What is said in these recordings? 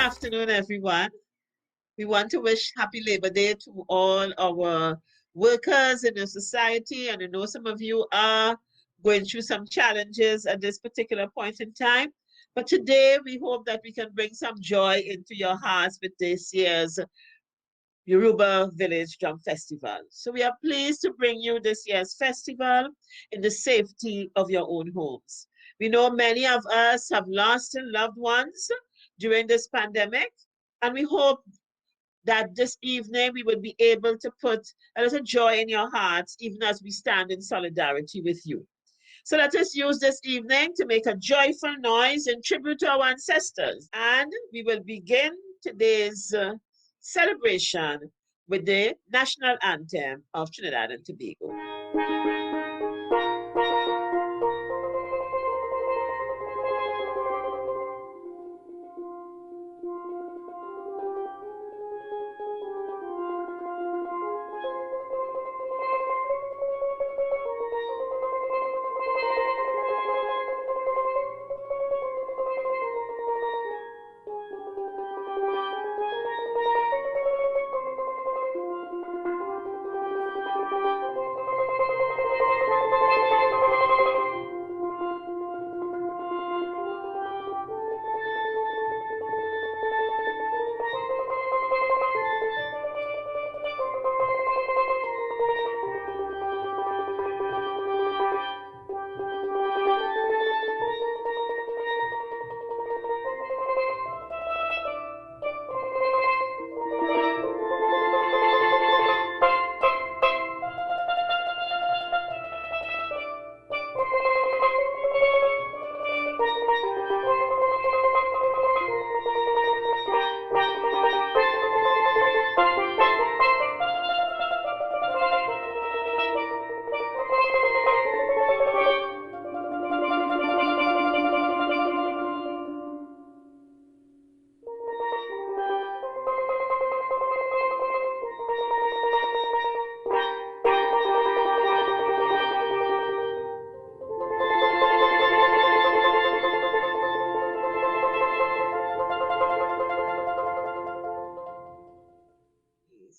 afternoon, everyone. We want to wish happy Labor Day to all our workers in the society. And I know some of you are going through some challenges at this particular point in time. But today, we hope that we can bring some joy into your hearts with this year's Yoruba Village Drum Festival. So we are pleased to bring you this year's festival in the safety of your own homes. We know many of us have lost loved ones during this pandemic, and we hope that this evening we will be able to put a little joy in your hearts, even as we stand in solidarity with you. So let us use this evening to make a joyful noise in tribute to our ancestors. And we will begin today's celebration with the national anthem of Trinidad and Tobago.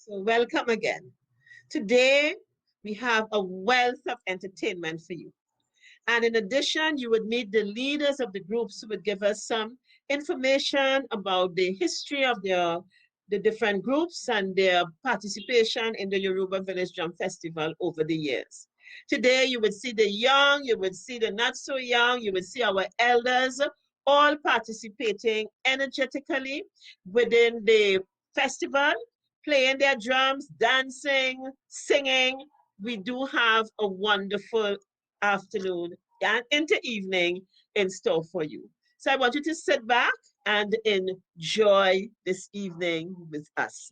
So welcome again. Today, we have a wealth of entertainment for you. And in addition, you would meet the leaders of the groups who would give us some information about the history of the different groups and their participation in the Yoruba Village Drum Festival over the years. Today, you would see the young, you would see the not so young, you would see our elders all participating energetically within the festival, playing their drums, dancing, singing. We do have a wonderful afternoon and into evening in store for you. So I want you to sit back and enjoy this evening with us.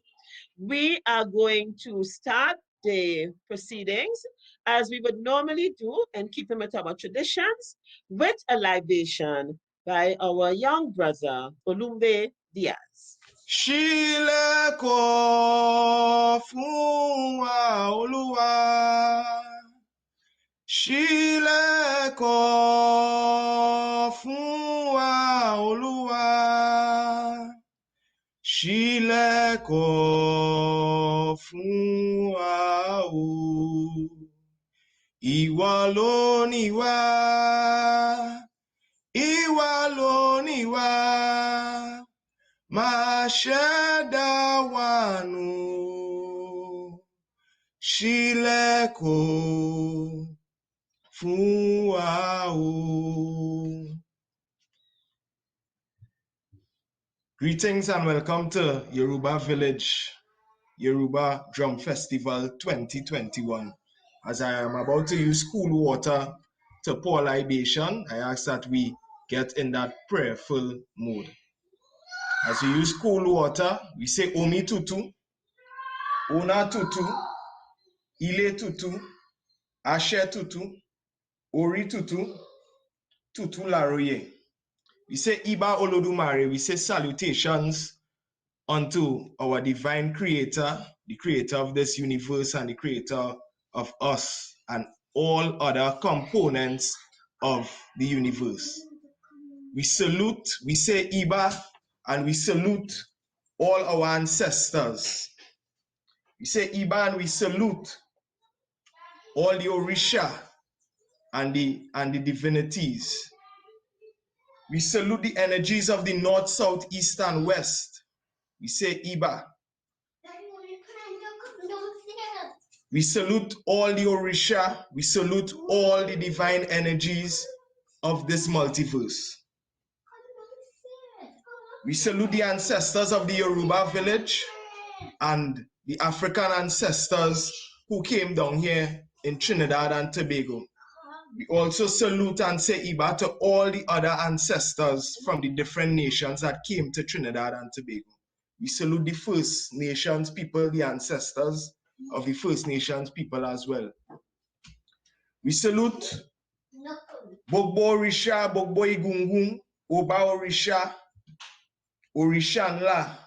We are going to start the proceedings as we would normally do and keeping with our traditions with a libation by our young brother, Olumbe Diaz. Ṣílẹ̀kùn fún wa Olúwa. Ṣílẹ̀kùn fún wa Olúwa. Ṣílẹ̀kùn fún wa o. Ìwọ ló ní wá. Ìwọ ló ní wá. Má ṣẹ̀dá wa nù, ṣílẹ̀kùn fún wa o. Greetings and welcome to Yoruba Village Yoruba Drum Festival 2021. As I am about to use cool water to pour libation, I ask that we get in that prayerful mood. As we use cool water, we say Omi Tutu, Ona Tutu, Ile Tutu, Ashe Tutu, Ori Tutu, Tutu Laroye. We say Iba Olodumare, we say salutations unto our divine creator, the creator of this universe and the creator of us and all other components of the universe. We salute, we say Iba and we salute all our ancestors. We say Iba and we salute all the Orisha and the divinities. We salute the energies of the north, south, east, and west. We say Iba. We salute all the Orisha. We salute all the divine energies of this multiverse. We salute the ancestors of the Yoruba village and the African ancestors who came down here in Trinidad and Tobago. We also salute and say Iba to all the other ancestors from the different nations that came to Trinidad and Tobago. We salute the First Nations people, the ancestors of the First Nations people as well. We salute Bogbo Orisha, Bogbo Igungun, Oba Orisha, Orishanla.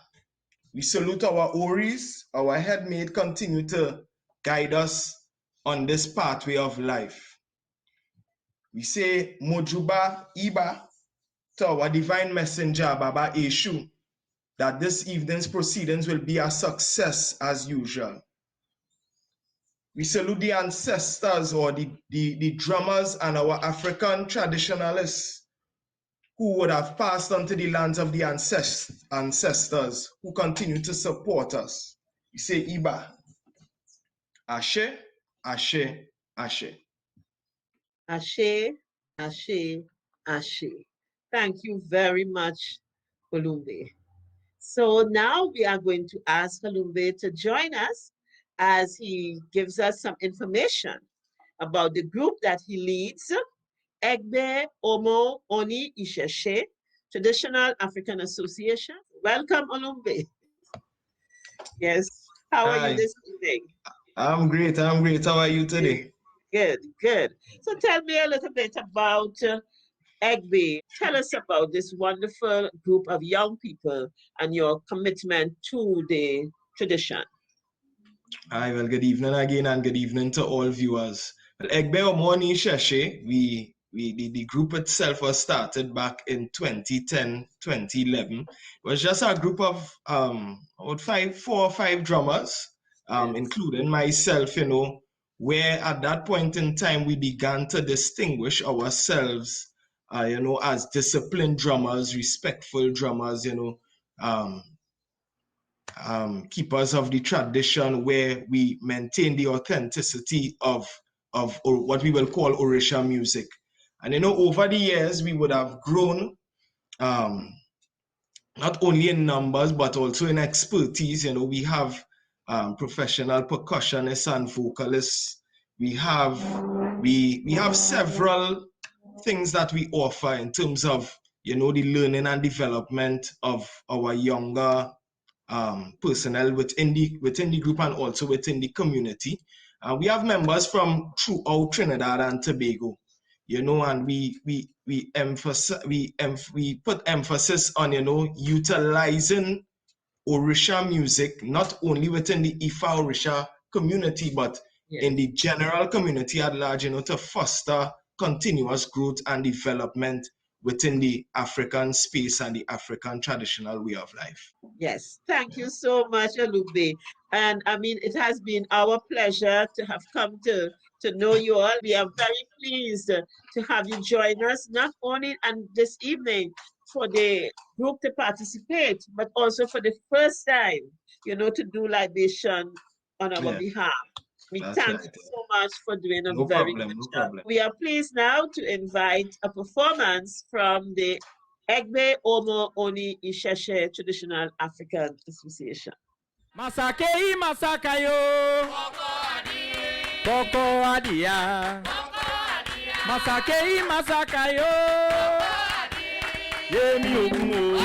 We salute our Oris, our headmate, continue to guide us on this pathway of life. We say Mojuba Iba to our divine messenger, Baba Eshu, that this evening's proceedings will be a success as usual. We salute the ancestors or the drummers and our African traditionalists who would have passed on to the lands of the ancestors who continue to support us. We say Iba, Ashe, Ashe, Ashe. Ashe, Ashe, Ashe. Thank you very much, Olumbe. So now we are going to ask Olumbe to join us as he gives us some information about the group that he leads, Egbe Omo Oni Isha, Traditional African Association. Welcome, Olumbe. Yes. How are you this evening? I'm great. I'm great. How are you today? Good, good. So tell me a little bit about Egbe. Tell us about this wonderful group of young people and your commitment to the tradition. Hi, well, good evening again and good evening to all viewers. Well, Egbe Omo Oni Isha, the group itself was started back in 2010, 2011. It was just a group of about 4 or 5 drummers, yes, including myself, you know, where at that point in time we began to distinguish ourselves, you know, as disciplined drummers, respectful drummers, you know, keepers of the tradition, where we maintain the authenticity of what we will call Orisha music. And you know, over the years we would have grown not only in numbers but also in expertise. You know, we have professional percussionists and vocalists. We have several things that we offer in terms of, you know, the learning and development of our younger personnel within the group and also within the community. We have members from throughout Trinidad and Tobago, you know, and we put emphasis on, you know, utilizing Orisha music not only within the Ifa Orisha community but, yes, in the general community at large, you know, to foster continuous growth and development within the African space and the African traditional way of life. Yes, thank you so much, Olumbe. And I mean, it has been our pleasure to have come to know you all. We are very pleased to have you join us, not only on this evening for the group to participate, but also for the first time, you know, to do libation on our, yeah, behalf. We thank you so much for doing a very good job. We are pleased now to invite a performance from the Egbe Omo Oni Isha Traditional African Association. Masakei masakayo Koko adia Masakei masakayo Yemi ogumo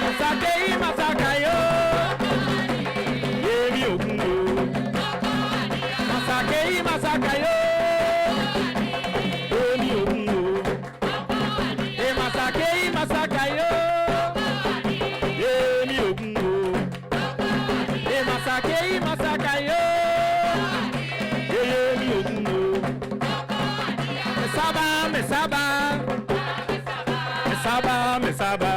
Masakei masakayo Yemi ogumo Masakei masakayo Yemi ogumo E masakei masakayo Yemi ogumo E masakei masakayo Yemi ogumo Mesaba mesaba Mesaba mesaba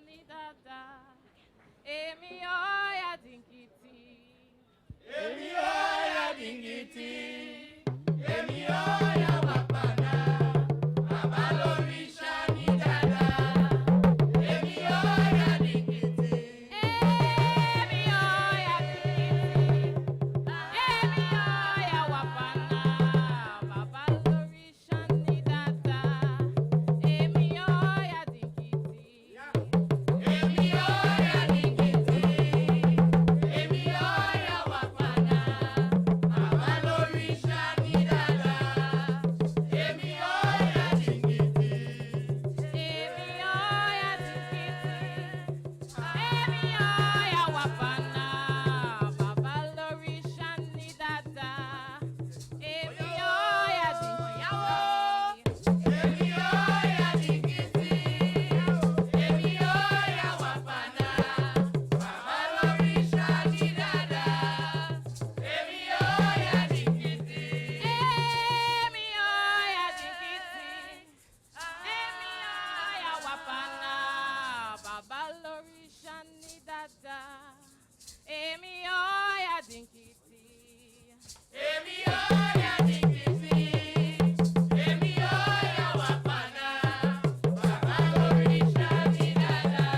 ni dada. Emi oya dingiti. Emi oya dingiti. Emi oya wapana. Baba l'orisha ni dada. Emi oya dingiti. Emi oya dingiti. Emi oya wapana. Baba l'orisha ni dada. Emi oya dingiti. Emi oya dingiti. Emi oya wapana. Baba l'orisha ni dada. Emi oya dingiti. Emi oya dingiti. Emi oya wapana. Baba l'orisha ni dada. Emi oya dingiti. Emi oya dingiti. Emi oya wapana. Baba l'orisha ni dada. Emi oya dingiti. Emi oya dingiti. Emi oya wapana. Baba l'orisha ni dada. Emi oya dingiti. Emi oya dingiti. Emi oya wapana. Baba l'orisha ni dada.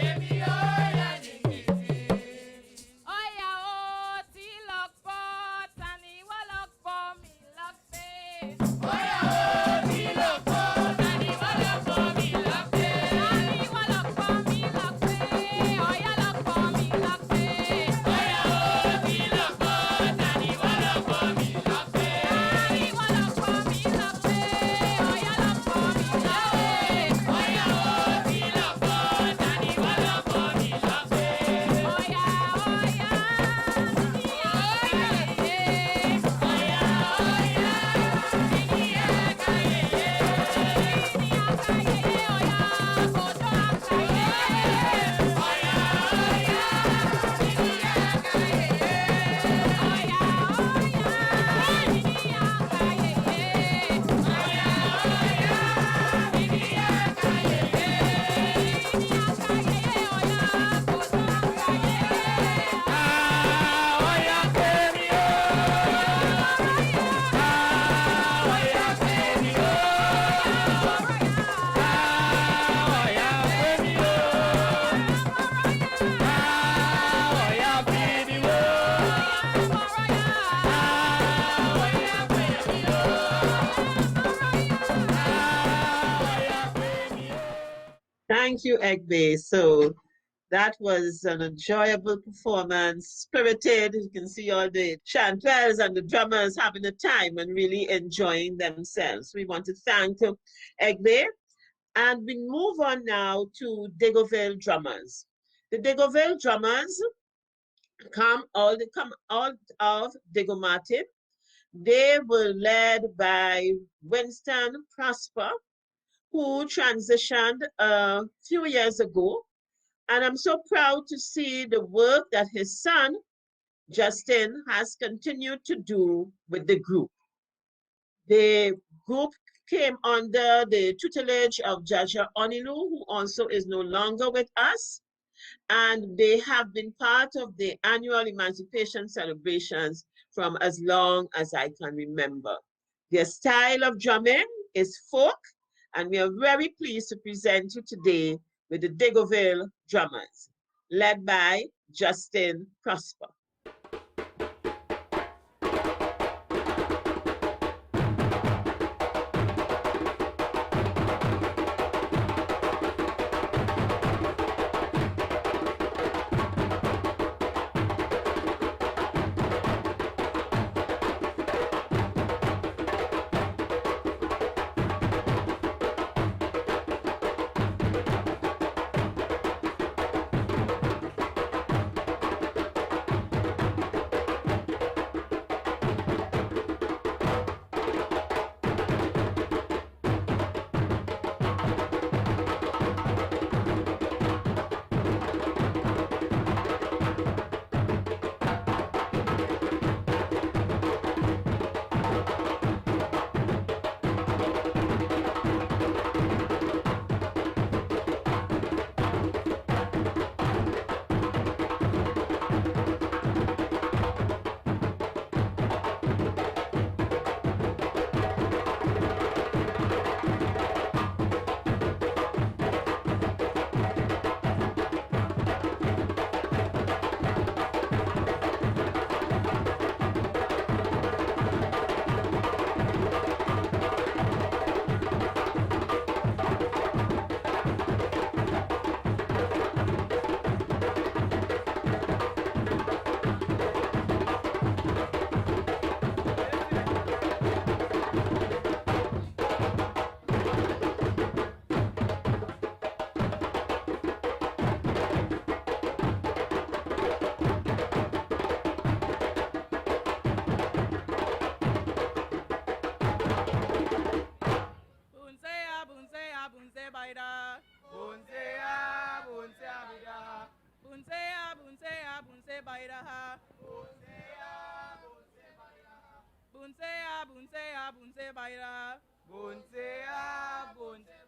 Emi oya dingiti. Oya o ti lọ́pọ̀ tani wọ́n lọ́pọ̀ mi lọ́pẹ́. Oya o ti lọ́pọ̀, tani wọ́n lọ́pọ̀ mi lọ́pẹ́. Tani wọ́n lọ́pọ̀ mi lọ́pẹ́. Oya lọ́pọ̀ mi lọ́pẹ́. Oya o ti lọ́pọ̀, tani wọ́n lọ́pọ̀ mi lọ́pẹ́. Tani wọ́n lọ́pọ̀ mi lọ́pẹ́. Oya lọ́pọ̀ mi lọ́pẹ́. Oya o ti lọ́pọ̀, tani wọ́n lọ́pọ̀ mi lọ́pẹ́. Oya oya ni ayẹyẹ. Oya oya, ìyí ẹ̀ka yẹyẹ. Ni akayẹyẹ oya kodo akayẹyẹ. Oya oya, ìyí ẹ̀ka yẹyẹ. Oya oya ni akayẹyẹ. Oya oya, ìyí ẹ̀ka yẹyẹ. Ni akayẹyẹ oya kodo akayẹyẹ. Oya fẹ́mi o. Oya fẹ́mi o. Oya fẹ́mi o. Oya fẹ́mi o. Oya fẹ́mi o. Thank you, Egbe. So that was an enjoyable performance, spirited. You can see all the chantels and the drummers having a time and really enjoying themselves. We want to thank Egbe. And we move on now to Diggerville drummers. The Diggerville drummers come out of Diggermartin. They were led by Winston Prosper, who transitioned a few years ago. And I'm so proud to see the work that his son, Justin, has continued to do with the group. The group came under the tutelage of Jaja Onilu, who also is no longer with us. And they have been part of the annual emancipation celebrations from as long as I can remember. Their style of drumming is folk, and we are very pleased to present you today with the Diggerville drummers, led by Justin Prosper. bunse bairaha. Bunseya, bunseya, bunse bairaha. Bunseya, bunse.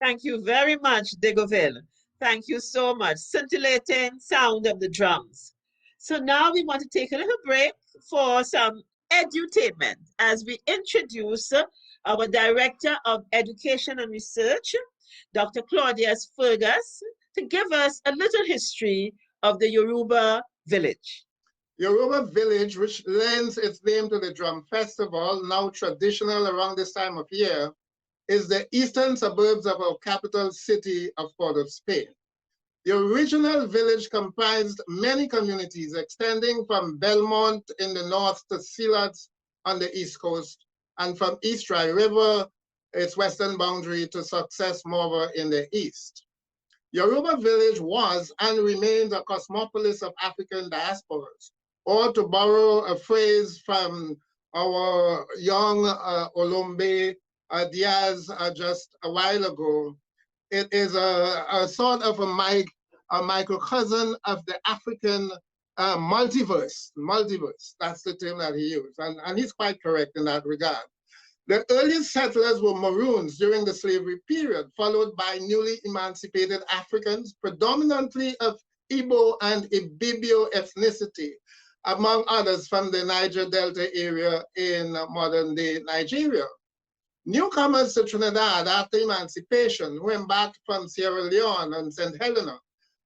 Thank you very much, Diggerville. Thank you so much. Scintillating sound of the drums. So now we want to take a little break for some edutainment as we introduce our Director of Education and Research, Dr. Claudius Fergus, to give us a little history of the Yoruba village. Yoruba village, which lends its name to the drum festival, now traditional around this time of year, is the eastern suburbs of our capital city of Port of Spain. The original village comprised many communities extending from Belmont in the north to Silats on the east coast, and from East Dry River, its western boundary, to Success Morva in the east. Yoruba village was and remains a cosmopolis of African diasporas, or to borrow a phrase from our young Olombe Diaz just a while ago, it is a sort of a microcosm of the African multiverse. Multiverse, that's the term that he used. And he's quite correct in that regard. The earliest settlers were Maroons during the slavery period, followed by newly emancipated Africans, predominantly of Igbo and Ibibio ethnicity, among others from the Niger Delta area in modern-day Nigeria. Newcomers to Trinidad after emancipation, who embarked from Sierra Leone and St. Helena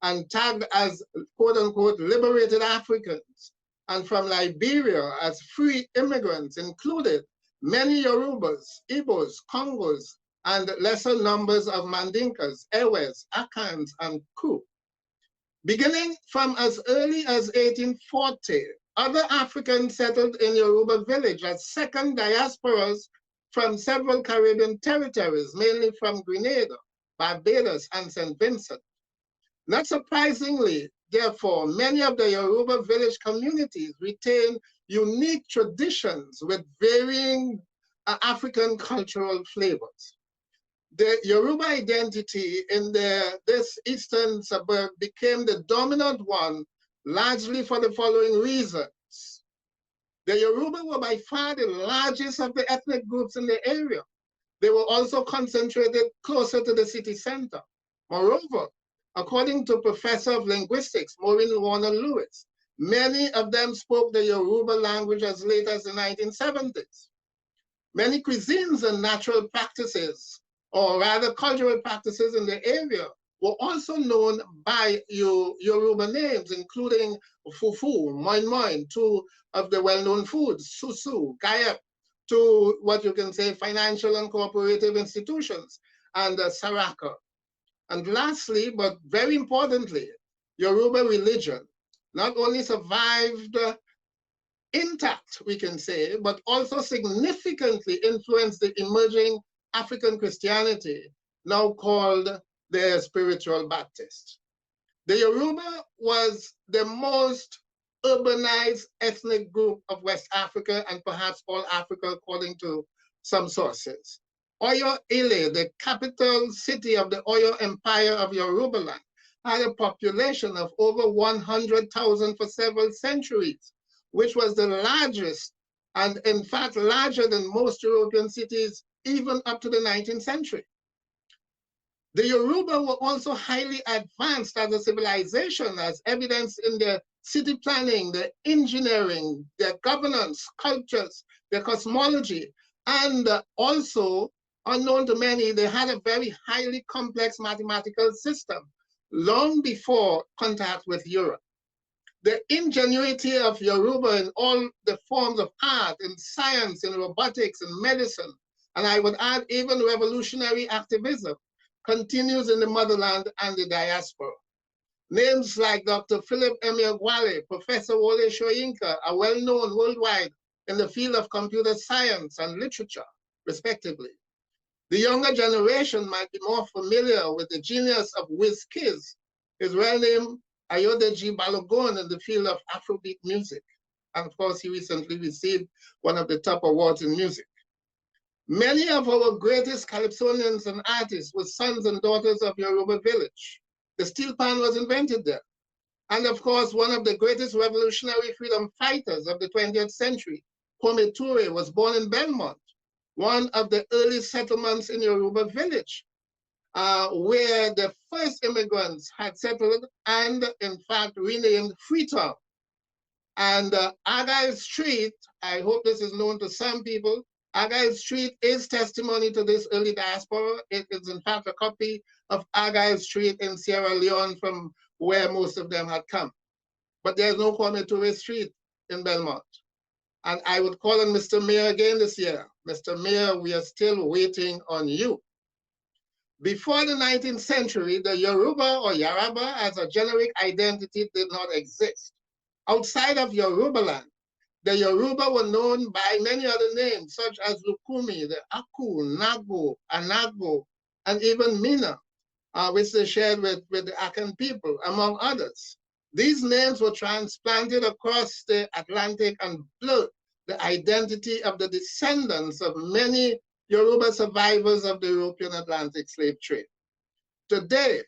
and tagged as quote-unquote liberated Africans, and from Liberia as free immigrants, included many Yorubas, Igbos, Congos, and lesser numbers of Mandinkas, Ewes, Akans, and Ku. Beginning from as early as 1840, other Africans settled in Yoruba village as second diasporas from several Caribbean territories, mainly from Grenada, Barbados, and St. Vincent. Not surprisingly, therefore, many of the Yoruba village communities retain unique traditions with varying African cultural flavors. The Yoruba identity in this eastern suburb became the dominant one, largely for the following reasons. The Yoruba were by far the largest of the ethnic groups in the area. They were also concentrated closer to the city center. Moreover, according to Professor of Linguistics, Maureen Warner Lewis, many of them spoke the Yoruba language as late as the 1970s. Many cuisines and natural practices, or rather cultural practices in the area, were also known by Yoruba names, including fufu, moin moin, two of the well-known foods, susu, gayap, to what you can say financial and cooperative institutions, and saraka. And lastly, but very importantly, Yoruba religion not only survived intact, we can say, but also significantly influenced the emerging African Christianity, now called the Spiritual Baptist. The Yoruba was the most urbanized ethnic group of West Africa and perhaps all Africa, according to some sources. Oyo Ile, the capital city of the Oyo Empire of Yorubaland, had a population of over 100,000 for several centuries, which was the largest, and in fact larger than most European cities even up to the 19th century. The Yoruba were also highly advanced as a civilization, as evidenced in their city planning, their engineering, their governance, cultures, their cosmology, and also, unknown to many, they had a very highly complex mathematical system long before contact with Europe. The ingenuity of Yoruba in all the forms of art, in science, in robotics, in medicine, and I would add even revolutionary activism, continues in the motherland and the diaspora. Names like Dr. Philip Emeagwali, Professor Wole Soyinka are well known worldwide in the field of computer science and literature, respectively. The younger generation might be more familiar with the genius of Wiz Kiz, his real name Ayodeji Balogun, in the field of Afrobeat music. And of course, he recently received one of the top awards in music. Many of our greatest Calypsonians and artists were sons and daughters of Yoruba village. The steel pan was invented there. And of course, one of the greatest revolutionary freedom fighters of the 20th century, Kwame Ture, was born in Belmont, one of the early settlements in Yoruba village, where the first immigrants had settled and in fact renamed Freetown. And Argyle Street, I hope this is known to some people, Argyle Street is testimony to this early diaspora. It is in fact a copy of Argyle Street in Sierra Leone, from where most of them had come. But there's no Kwame Ture Street in Belmont. And I would call on Mr. Mayor again this year. Mr. Mayor, we are still waiting on you. Before the 19th century, the Yoruba or Yaraba as a generic identity did not exist. Outside of Yorubaland, the Yoruba were known by many other names, such as Lukumi, the Aku, Nago, Anago, and even Mina, which they shared with the Akan people, among others. These names were transplanted across the Atlantic and blurred the identity of the descendants of many Yoruba survivors of the European Atlantic slave trade. Today,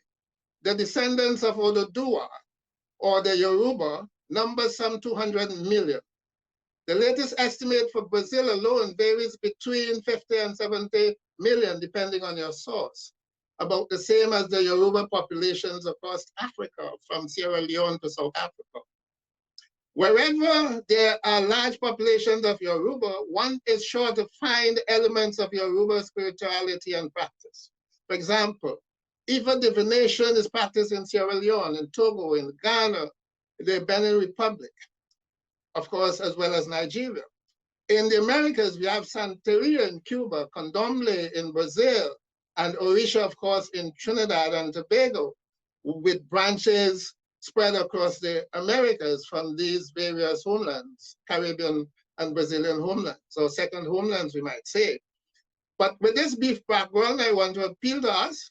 the descendants of Oduduwa, or the Yoruba, number some 200 million. The latest estimate for Brazil alone varies between 50 and 70 million, depending on your source, about the same as the Yoruba populations across Africa, from Sierra Leone to South Africa. Wherever there are large populations of Yoruba, one is sure to find elements of Yoruba spirituality and practice. For example, Ifa divination is practiced in Sierra Leone, in Togo, in Ghana, the Benin Republic, of course, as well as Nigeria. In the Americas, we have Santeria in Cuba, Candomblé in Brazil, and Orisha, of course, in Trinidad and Tobago, with branches spread across the Americas from these various homelands, Caribbean and Brazilian homelands, or second homelands, we might say. But with this brief background, I want to appeal to us,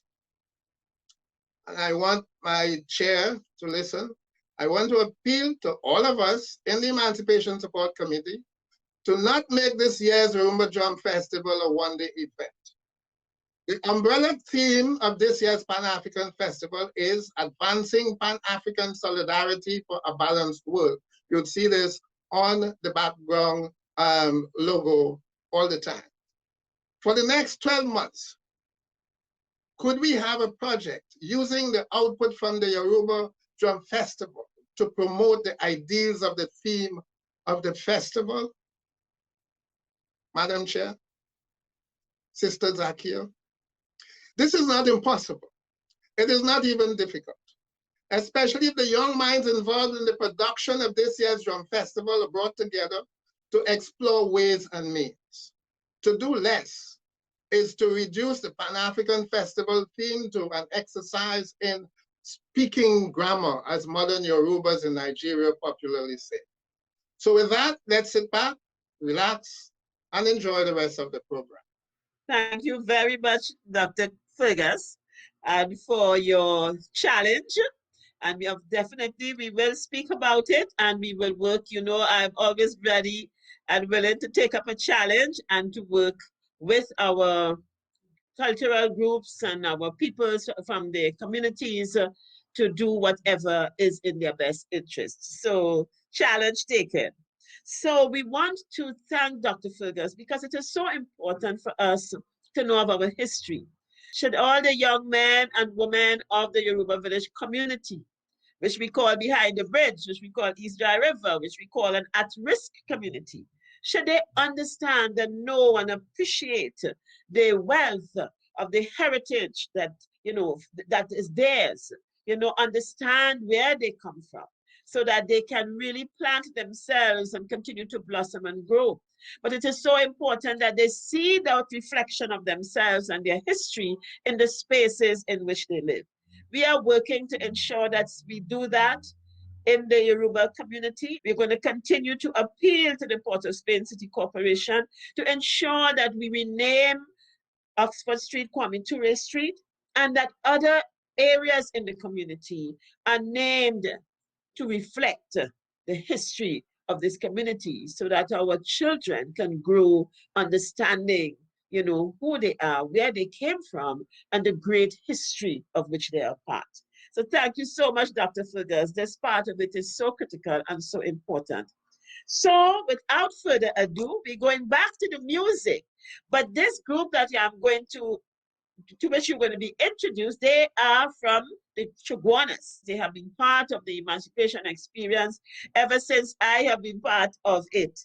and I want my chair to listen. I want to appeal to all of us in the Emancipation Support Committee to not make this year's Rumba Drum Festival a one-day event. The umbrella theme of this year's Pan-African Festival is Advancing Pan-African Solidarity for a Balanced World. You'll see this on the background logo all the time. For the next 12 months, could we have a project using the output from the Yoruba Drum Festival to promote the ideals of the theme of the festival? Madam Chair, Sister Zakia, this is not impossible. It is not even difficult, especially if the young minds involved in the production of this year's drum festival are brought together to explore ways and means. To do less is to reduce the Pan-African Festival theme to an exercise in speaking grammar, as modern Yorubas in Nigeria popularly say. So with that, let's sit back, relax, and enjoy the rest of the program. Thank you very much, Dr. Fergus, and for your challenge. And we will speak about it and we will work. You know, I'm always ready and willing to take up a challenge and to work with our cultural groups and our peoples from the communities to do whatever is in their best interest. So, challenge taken. So, we want to thank Dr. Fergus because it is so important for us to know of our history. Should all the young men and women of the Yoruba village community, which we call Behind the Bridge, which we call East Dry River, which we call an at-risk community, should they understand and know and appreciate the wealth of the heritage that, you know, that is theirs, you know, understand where they come from so that they can really plant themselves and continue to blossom and grow. But it is so important that they see that reflection of themselves and their history in the spaces in which they live. We are working to ensure that we do that in the Yoruba community. We're going to continue to appeal to the Port of Spain City Corporation to ensure that we rename Oxford Street, Kwame Ture Street, and that other areas in the community are named to reflect the history of this community so that our children can grow understanding, you know, who they are, where they came from, and the great history of which they are part. So thank you so much, Dr. Fergus. This part of it is so critical and so important. So without further ado, we're going back to the music. But this group that I'm going to which you're going to be introduced, they are from the Shiguanas. They have been part of the emancipation experience ever since I have been part of it.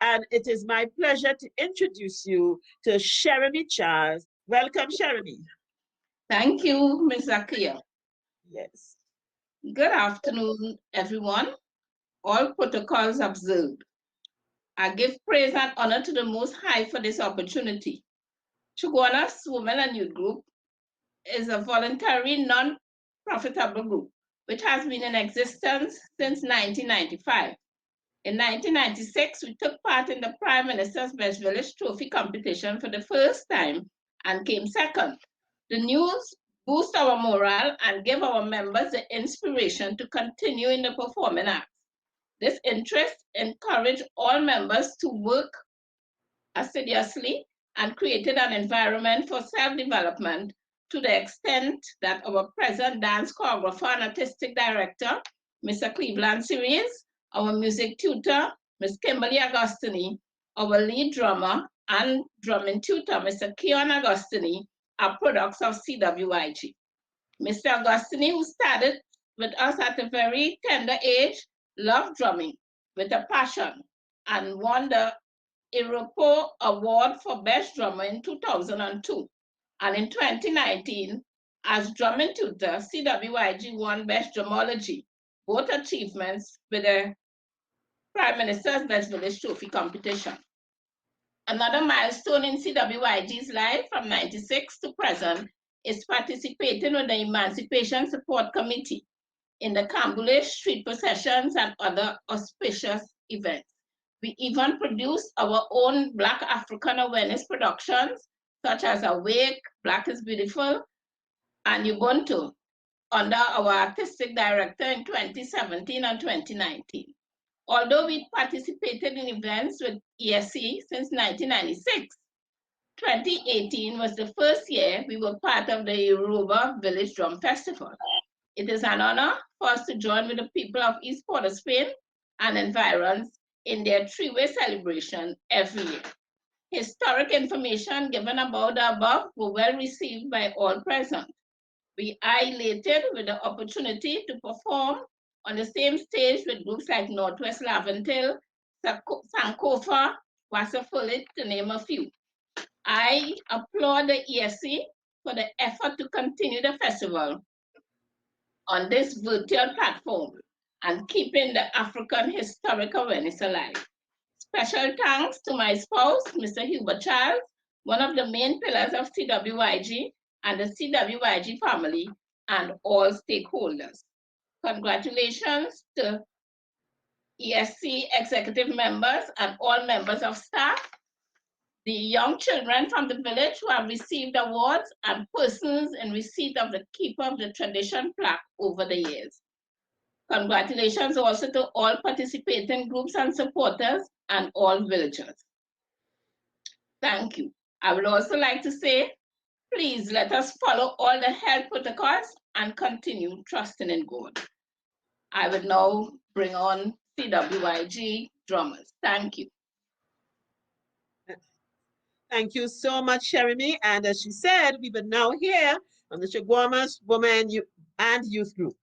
And it is my pleasure to introduce you to Sheremy Charles. Welcome, Sheremy. Thank you, Ms. Akia. Yes. Good afternoon, everyone. All protocols observed. I give praise and honor to the Most High for this opportunity. Shiguanas Women and Youth Group is a voluntary, non-profitable group which has been in existence since 1995. In 1996, we took part in the Prime Minister's Best Village Trophy competition for the first time and came second. The news boost our morale and give our members the inspiration to continue in the performing arts. This interest encouraged all members to work assiduously and created an environment for self-development to the extent that our present dance choreographer and artistic director, Mr. Cleveland Series, our music tutor, Ms. Kimberly Agostini, our lead drummer and drumming tutor, Mr. Keon Agostini, are products of CWIG. Mr. Agostini, who started with us at a very tender age, loved drumming with a passion and won the Iropo Award for Best Drummer in 2002. And in 2019, as drumming tutor, CWIG won Best Drumology, both achievements with the Prime Minister's Best Village Trophy competition. Another milestone in CWIG's life from 96 to present is participating with the Emancipation Support Committee in the Cambule street processions and other auspicious events. We even produce our own Black African awareness productions, such as Awake, Black is Beautiful, and Ubuntu, under our artistic director in 2017 and 2019. Although we participated in events with ESC since 1996, 2018 was the first year we were part of the Yoruba Village Drum Festival. It is an honor for us to join with the people of East Port of Spain and environs in their three-way celebration every year. Historic information given about the above were well received by all present. We are elated with the opportunity to perform on the same stage with groups like Northwest Laventille, Sankofa, Wassafulit, to name a few. I applaud the ESC for the effort to continue the festival on this virtual platform and keeping the African historic awareness alive. Special thanks to my spouse, Mr. Hubert Charles, one of the main pillars of CWYG and the CWYG family and all stakeholders. Congratulations to ESC executive members and all members of staff, the young children from the village who have received awards, and persons in receipt of the Keeper of the Tradition plaque over the years. Congratulations also to all participating groups and supporters and all villagers. Thank you. I would also like to say, please let us follow all the health protocols and continue trusting in God. I would now bring on CWYG drummers. Thank you. Thank you so much, Sheremy. And as she said, we will now hear from the Shiguanas Women and Youth Group.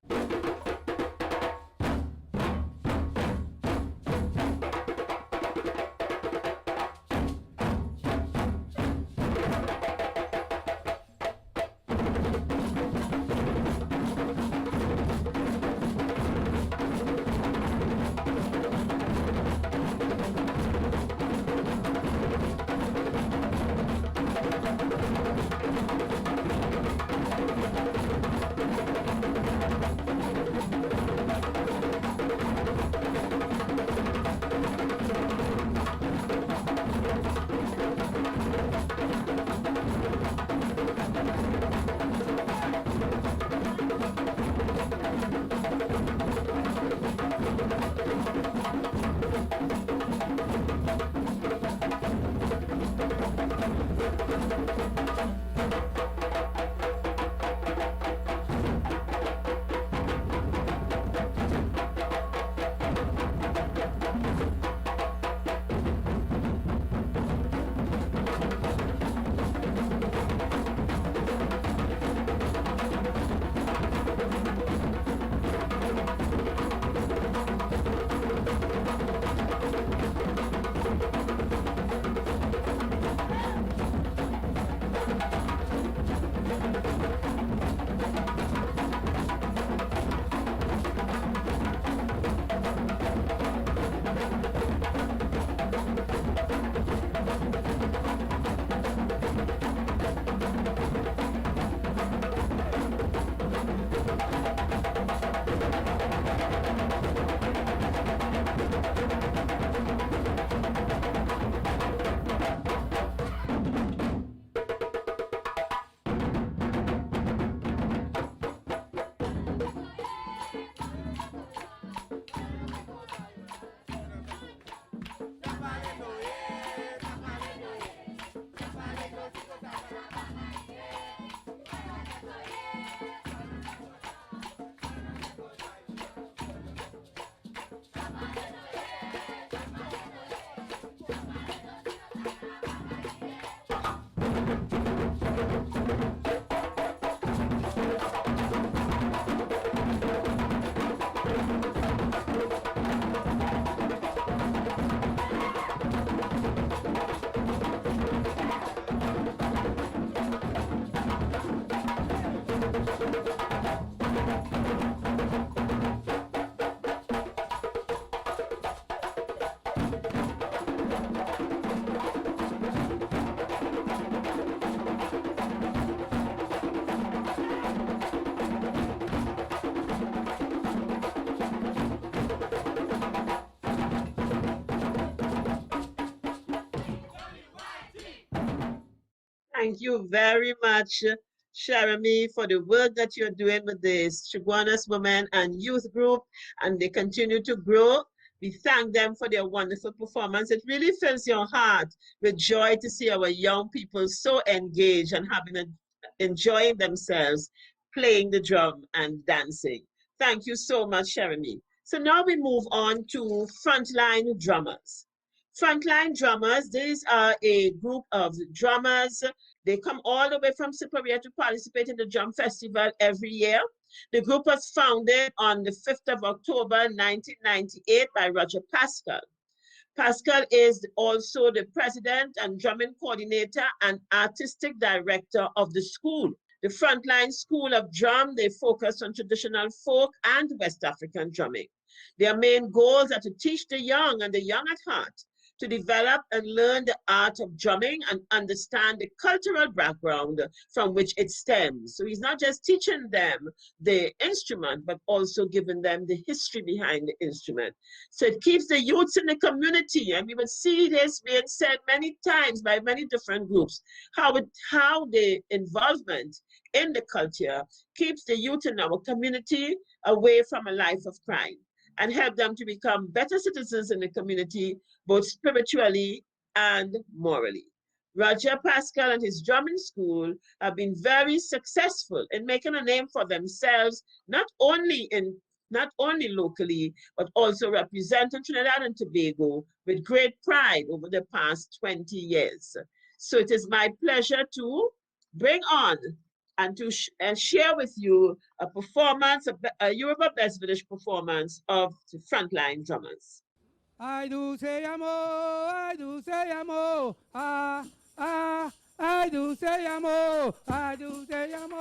Thank you very much, Sheremy, for the work that you're doing with the Shiguanas Women and Youth Group, and they continue to grow. We thank them for their wonderful performance. It really fills your heart with joy to see our young people so engaged and enjoying themselves, playing the drum and dancing. Thank you so much, Sheremy. So now we move on to Frontline Drummers. Frontline Drummers, these are a group of drummers. They come all the way from Superior to participate in the Drum Festival every year. The group was founded on the 5th of October, 1998 by Roger Pascal. Pascal is also the president and drumming coordinator and artistic director of the school. The Frontline School of Drum, they focus on traditional folk and West African drumming. Their main goals are to teach the young and the young at heart to develop and learn the art of drumming and understand the cultural background from which it stems. So he's not just teaching them the instrument, but also giving them the history behind the instrument. So it keeps the youths in the community, and we will see this being said many times by many different groups, how the involvement in the culture keeps the youth in our community away from a life of crime and help them to become better citizens in the community, both spiritually and morally. Roger Pascal and his drumming school have been very successful in making a name for themselves, not only locally, but also representing Trinidad and Tobago with great pride over the past 20 years. So it is my pleasure to bring on and to share with you a performance, a Yoruba Best Village performance of the Frontline drummers. I do say amo, I do say amo, I do say amo, I do say amo,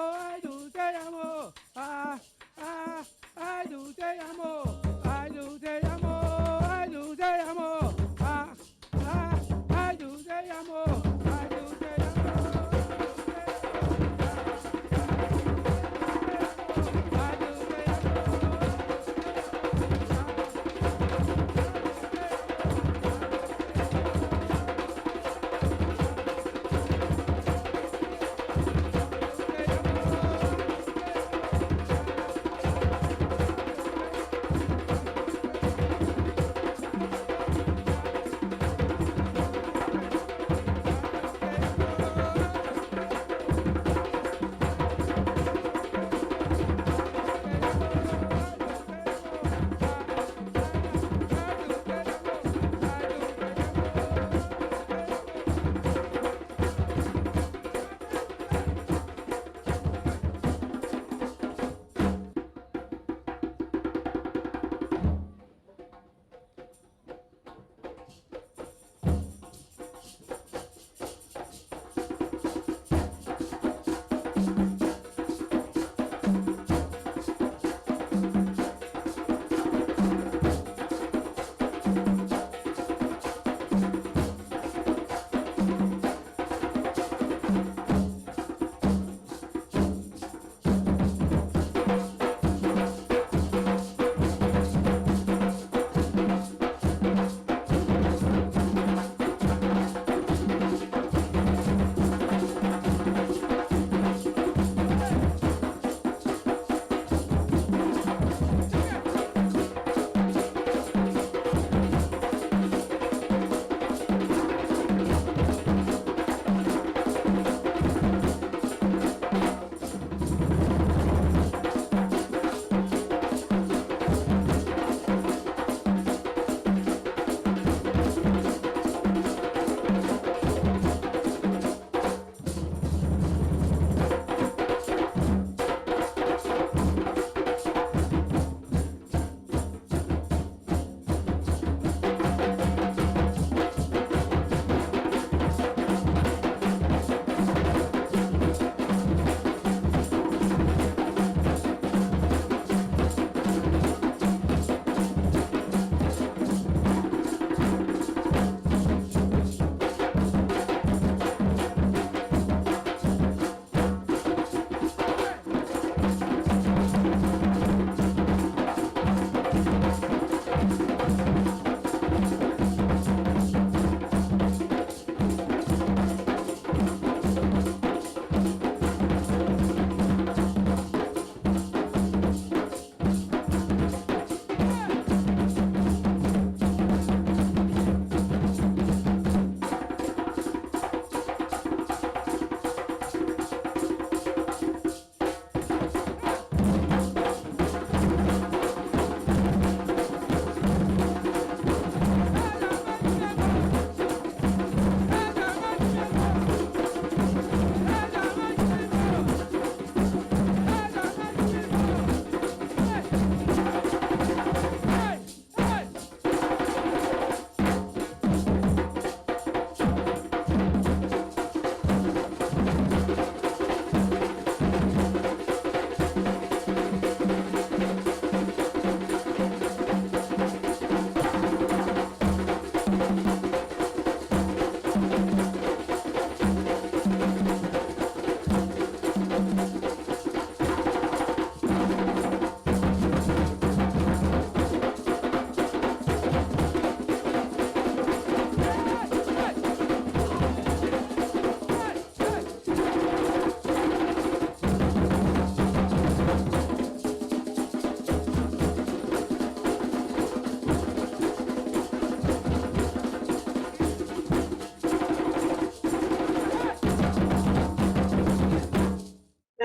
I do say amo, I do say amo, I do say amo, I do say amo, I do say amo, I do say amo.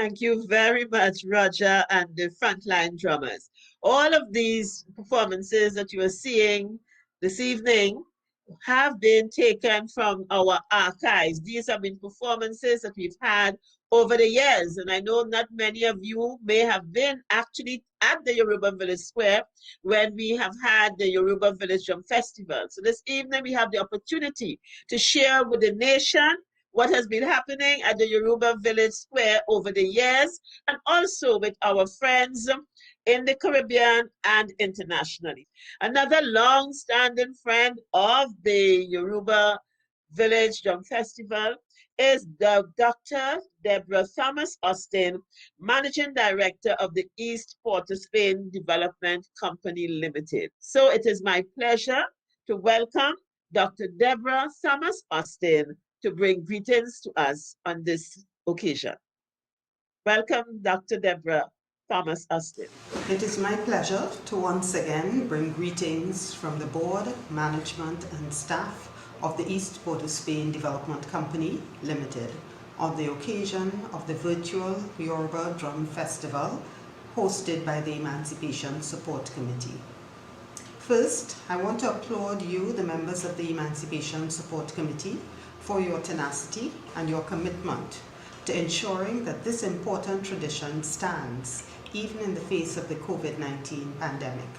Thank you very much, Roger and the Frontline drummers. All of these performances that you are seeing this evening have been taken from our archives. These have been performances that we've had over the years. And I know not many of you may have been actually at the Yoruba Village Square when we have had the Yoruba Village Drum Festival. So this evening we have the opportunity to share with the nation what has been happening at the Yoruba Village Square over the years, and also with our friends in the Caribbean and internationally. Another long-standing friend of the Yoruba Village Drum Festival is Dr. Deborah Thomas Austin, Managing Director of the East Port of Spain Development Company Limited. So it is my pleasure to welcome Dr. Deborah Thomas Austin to bring greetings to us on this occasion. Welcome, Dr. Deborah Thomas Austin. It is my pleasure to once again bring greetings from the board, management and staff of the East Port of Spain Development Company Limited on the occasion of the virtual Yoruba Drum Festival hosted by the Emancipation Support Committee. First, I want to applaud you, the members of the Emancipation Support Committee, for your tenacity and your commitment to ensuring that this important tradition stands even in the face of the COVID-19 pandemic.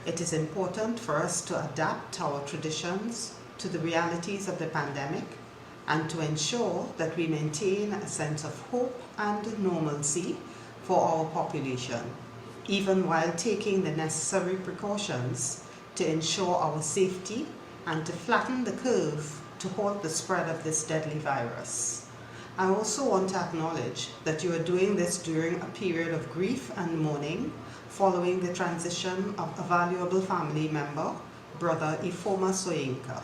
It is important for us to adapt our traditions to the realities of the pandemic and to ensure that we maintain a sense of hope and normalcy for our population, even while taking the necessary precautions to ensure our safety and to flatten the curve to halt the spread of this deadly virus. I also want to acknowledge that you are doing this during a period of grief and mourning following the transition of a valuable family member, Brother Ifoma Soyinka.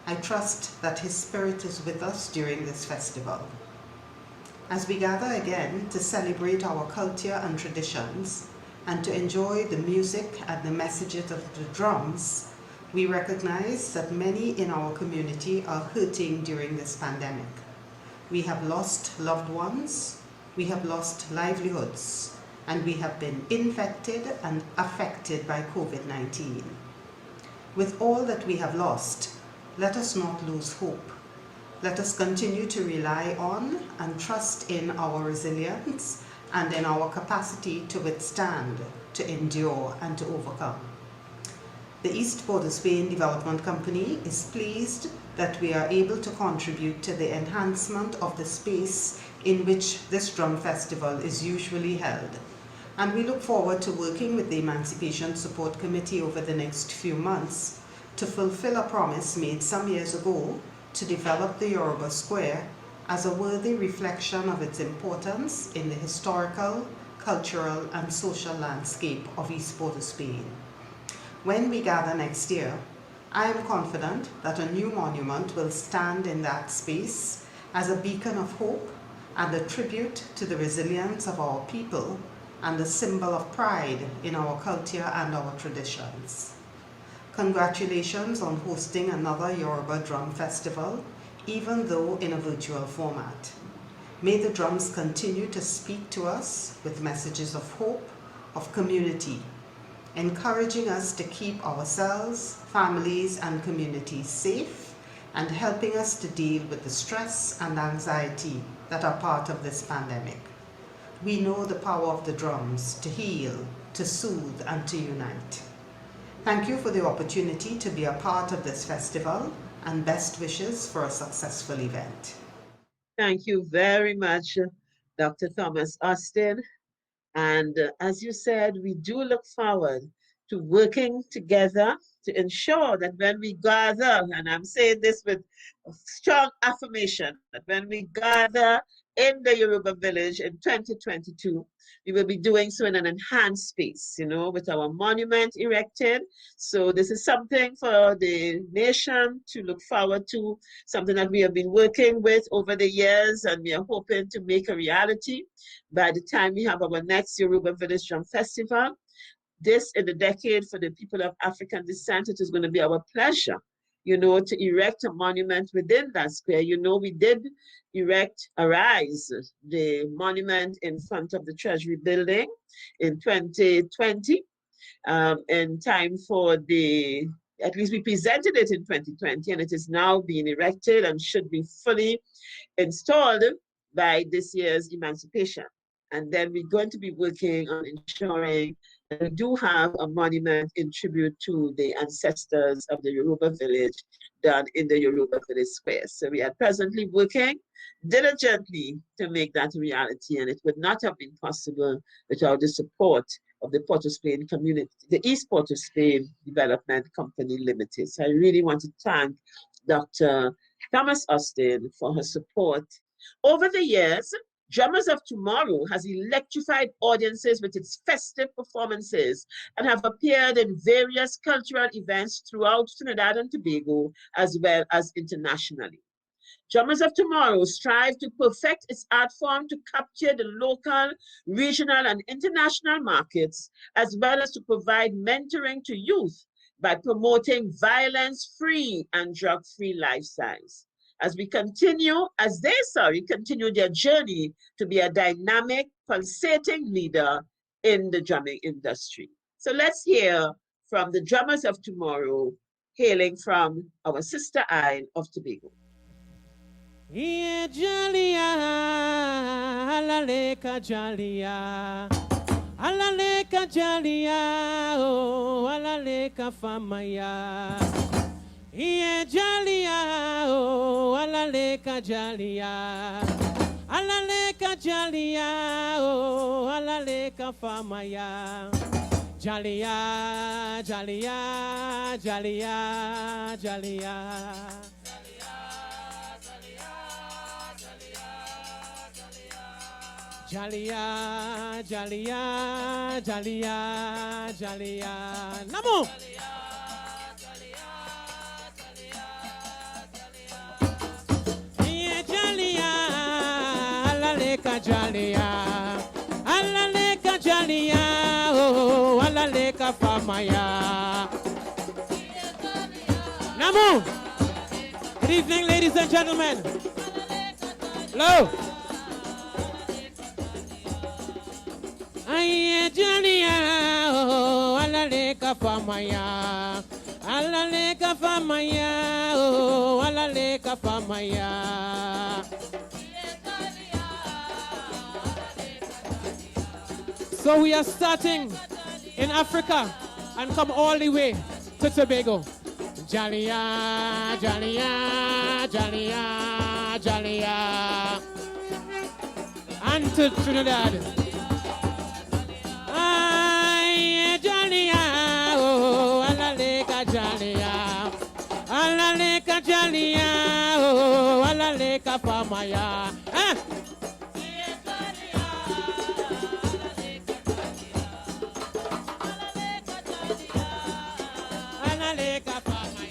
I trust that his spirit is with us during this festival. As we gather again to celebrate our culture and traditions and to enjoy the music and the messages of the drums, we recognize that many in our community are hurting during this pandemic. We have lost loved ones, we have lost livelihoods, and we have been infected and affected by COVID-19. With all that we have lost, let us not lose hope. Let us continue to rely on and trust in our resilience and in our capacity to withstand, to endure, and to overcome. The East Port of Spain Development Company is pleased that we are able to contribute to the enhancement of the space in which this drum festival is usually held. And we look forward to working with the Emancipation Support Committee over the next few months to fulfill a promise made some years ago to develop the Yoruba Square as a worthy reflection of its importance in the historical, cultural, and social landscape of East Port of Spain. When we gather next year, I am confident that a new monument will stand in that space as a beacon of hope and a tribute to the resilience of our people and a symbol of pride in our culture and our traditions. Congratulations on hosting another Yoruba Drum Festival, even though in a virtual format. May the drums continue to speak to us with messages of hope, of community, encouraging us to keep ourselves, families, and communities safe, and helping us to deal with the stress and anxiety that are part of this pandemic. We know the power of the drums to heal, to soothe, and to unite. Thank you for the opportunity to be a part of this festival, and best wishes for a successful event. Thank you very much, Dr. Thomas Austin. And as you said, we do look forward to working together to ensure that when we gather, and I'm saying this with strong affirmation, that when we gather in the Yoruba village in 2022, we will be doing so in an enhanced space, with our monument erected. So this is something for the nation to look forward to, something that we have been working with over the years, and we are hoping to make a reality by the time we have our next Yoruba Village Drum Festival. This in the decade for the people of African descent, it is going to be our pleasure to erect a monument within that square. We did arise the monument in front of the Treasury building in 2020, in time for at least we presented it in 2020, and it is now being erected and should be fully installed by this year's emancipation. And then we're going to be working on ensuring that we do have a monument in tribute to the ancestors of the Yoruba village done in the Yoruba village square. So we are presently working diligently to make that a reality, and it would not have been possible without the support of the Port of Spain community, the East Port of Spain Development Company Limited. So I really want to thank Dr. Thomas Austin for her support. Over the years, Drummers of Tomorrow has electrified audiences with its festive performances and have appeared in various cultural events throughout Trinidad and Tobago, as well as internationally. Drummers of Tomorrow strive to perfect its art form to capture the local, regional, and international markets, as well as to provide mentoring to youth by promoting violence-free and drug-free lifestyles. As they continue their journey to be a dynamic, pulsating leader in the drumming industry. So let's hear from the Drummers of Tomorrow, hailing from our sister isle of Tobago. Yeah, Jalia, alaleka Jalia, alaleka Jalia, oh, alaleka famaya. Yeah, Jalia, oh, alaleka Jalia, alaleka Jalia, oh, alaleka famaya. Jalia, Jalia, Jalia, Jalia. Jalia, Jalia, Jalia, Jalia. Namo. Yeah, Jalia, alaleka Jalia, alaleka Jalia, oh, alaleka famaya. Namo. Good evening, ladies and gentlemen. Hello. Aye, Jalia, oh, alaleka famaya, alaleka famaya, oh, alaleka famaya. So we are starting in Africa and come all the way to Tobago. Jalia, Jalia, Jalia, Jalia, and to Trinidad. Jalia, oh, alaleka Jalia, alaleka Jalia, oh, alaleka famaya. Alaleka famaya.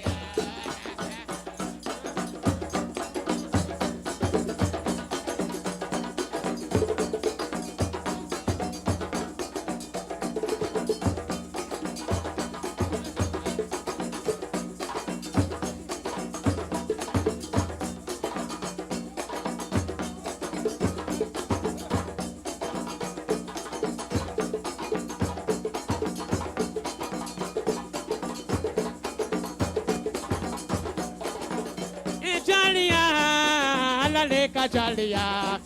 Alaleka Jalia,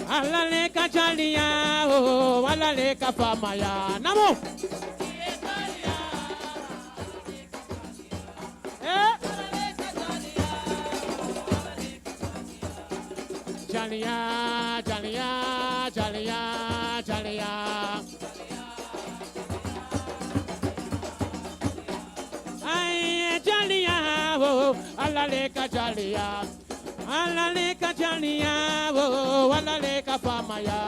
alaleka Jalia, oh, alaleka famaya. Namo. Jalia, Jalia, Jalia, Jalia. Ay, Jalia, oh, alaleka Jalia. Alaleka Jalia, oh, alaleka famaya.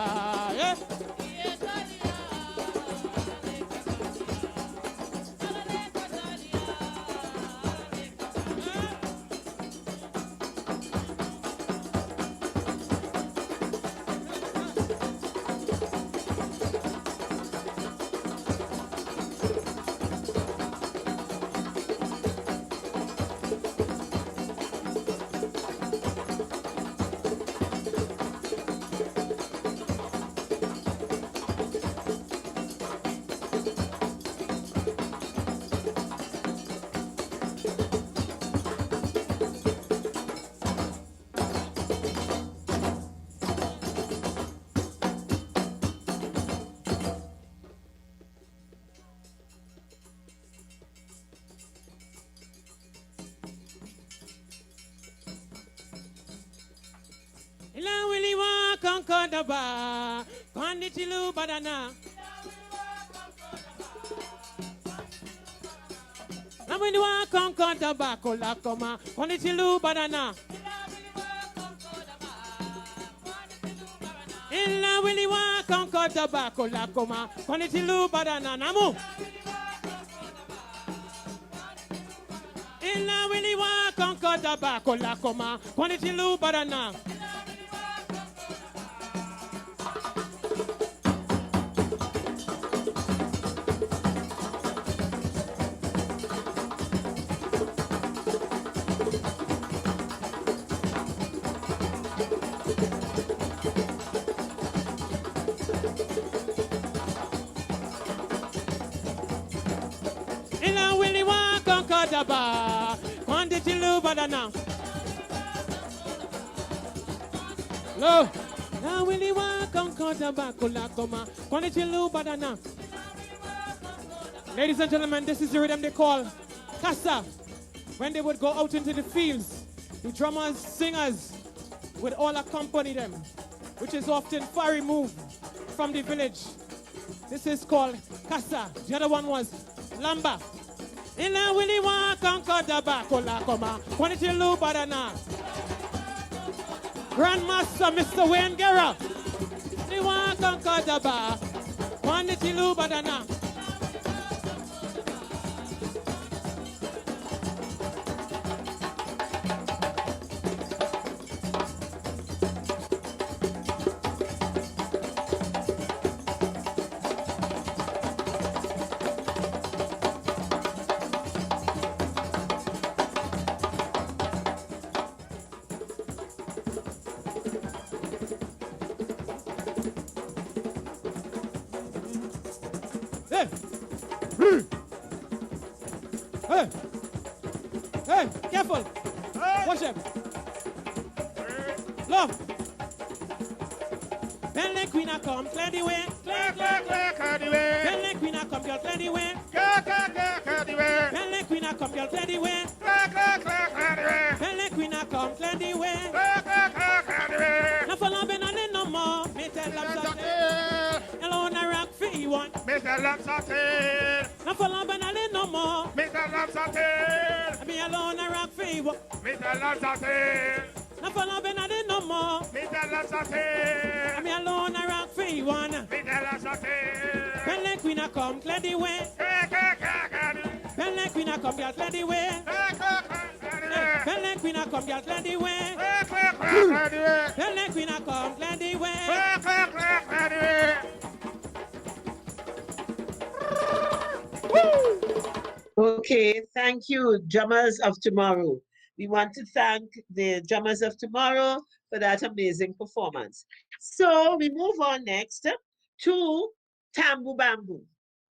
conquer the bar. Konnichilu badana. Now when you want conquer the bar, kolakoma. Konnichilu badana. Illa willy wa conquer the bar, kolakoma. Konnichilu badana. Namu. Illa willy wa conquer the bar, kolakoma. Konnichilu badana. Badaba, Quantity Badana. Lo, now Willie Walk on Kotaba, Quantity Badana. Ladies and gentlemen, this is the rhythm they call Casa. When they would go out into the fields, the drummers, singers would all accompany them, which is often far removed from the village. This is called Casa. The other one was Lamba. Ina willy wa conquer the bakola koma. Quantity Lu Badana. Grandmaster Mr. Wayne Guerra. Ni wa conquer the ba. Quantity Lu Badana. Hey, careful. Watch him. Look. Belle Queen a come, clear the way. Clear the way. Belle Queen a come, girl, clear the way. Clear the way. Belle Queen a come, girl, clear the way. Clear the way. Belle Queen a come, clear the way. Clear the way. No follow me no more. Me tell them something. Hello, na rock for you one. Me tell them something. No follow me no more. Me tell them something. Me alone na rock for you. Me tell them something. No follow me no more. Me tell them something. Me alone na rock for you one. Me tell them something. Belle Queen a come, clear the way. Belle Queen a come, girl, clear the way. Belle Queen a come, girl, clear the way. Belle Queen a come, clear the way. Okay, thank you, Drummers of Tomorrow. We want to thank the Drummers of Tomorrow for that amazing performance. So we move on next to Tambu Bamboo.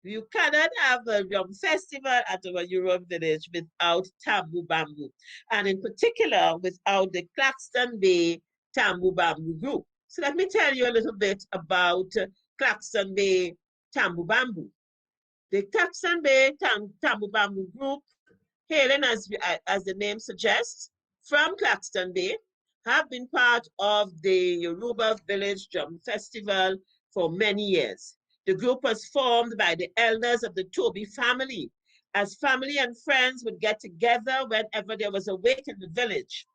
You cannot have a drum festival at our Europe village without Tambu Bamboo, and in particular without the Claxton Bay Tambu Bamboo group. So let me tell you a little bit about Claxton Bay Tambu Bamboo. The Claxton Bay Tambu Bamboo group, hailing as the name suggests, from Claxton Bay, have been part of the Yoruba Village Drum Festival for many years. The group was formed by the elders of the Toby family, as family and friends would get together whenever there was a wake in the village.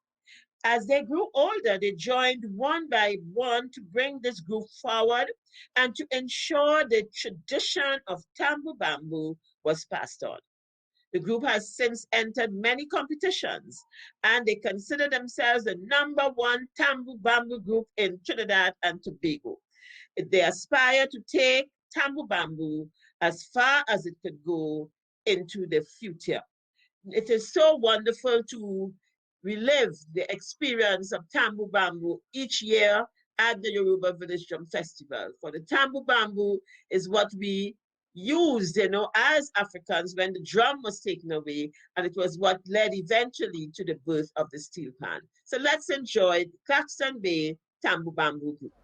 As they grew older, they joined one by one to bring this group forward and to ensure the tradition of Tambu Bamboo was passed on. The group has since entered many competitions, and they consider themselves the #1 Tambu Bamboo group in Trinidad and Tobago. They aspire to take Tambu Bamboo as far as it could go into the future. It is so wonderful to relive the experience of Tambu Bamboo each year at the Yoruba Village Drum Festival. For the Tambu Bamboo is what we used, as Africans when the drum was taken away, and it was what led eventually to the birth of the steel pan. So let's enjoy the Claxton Bay Tambu Bamboo group.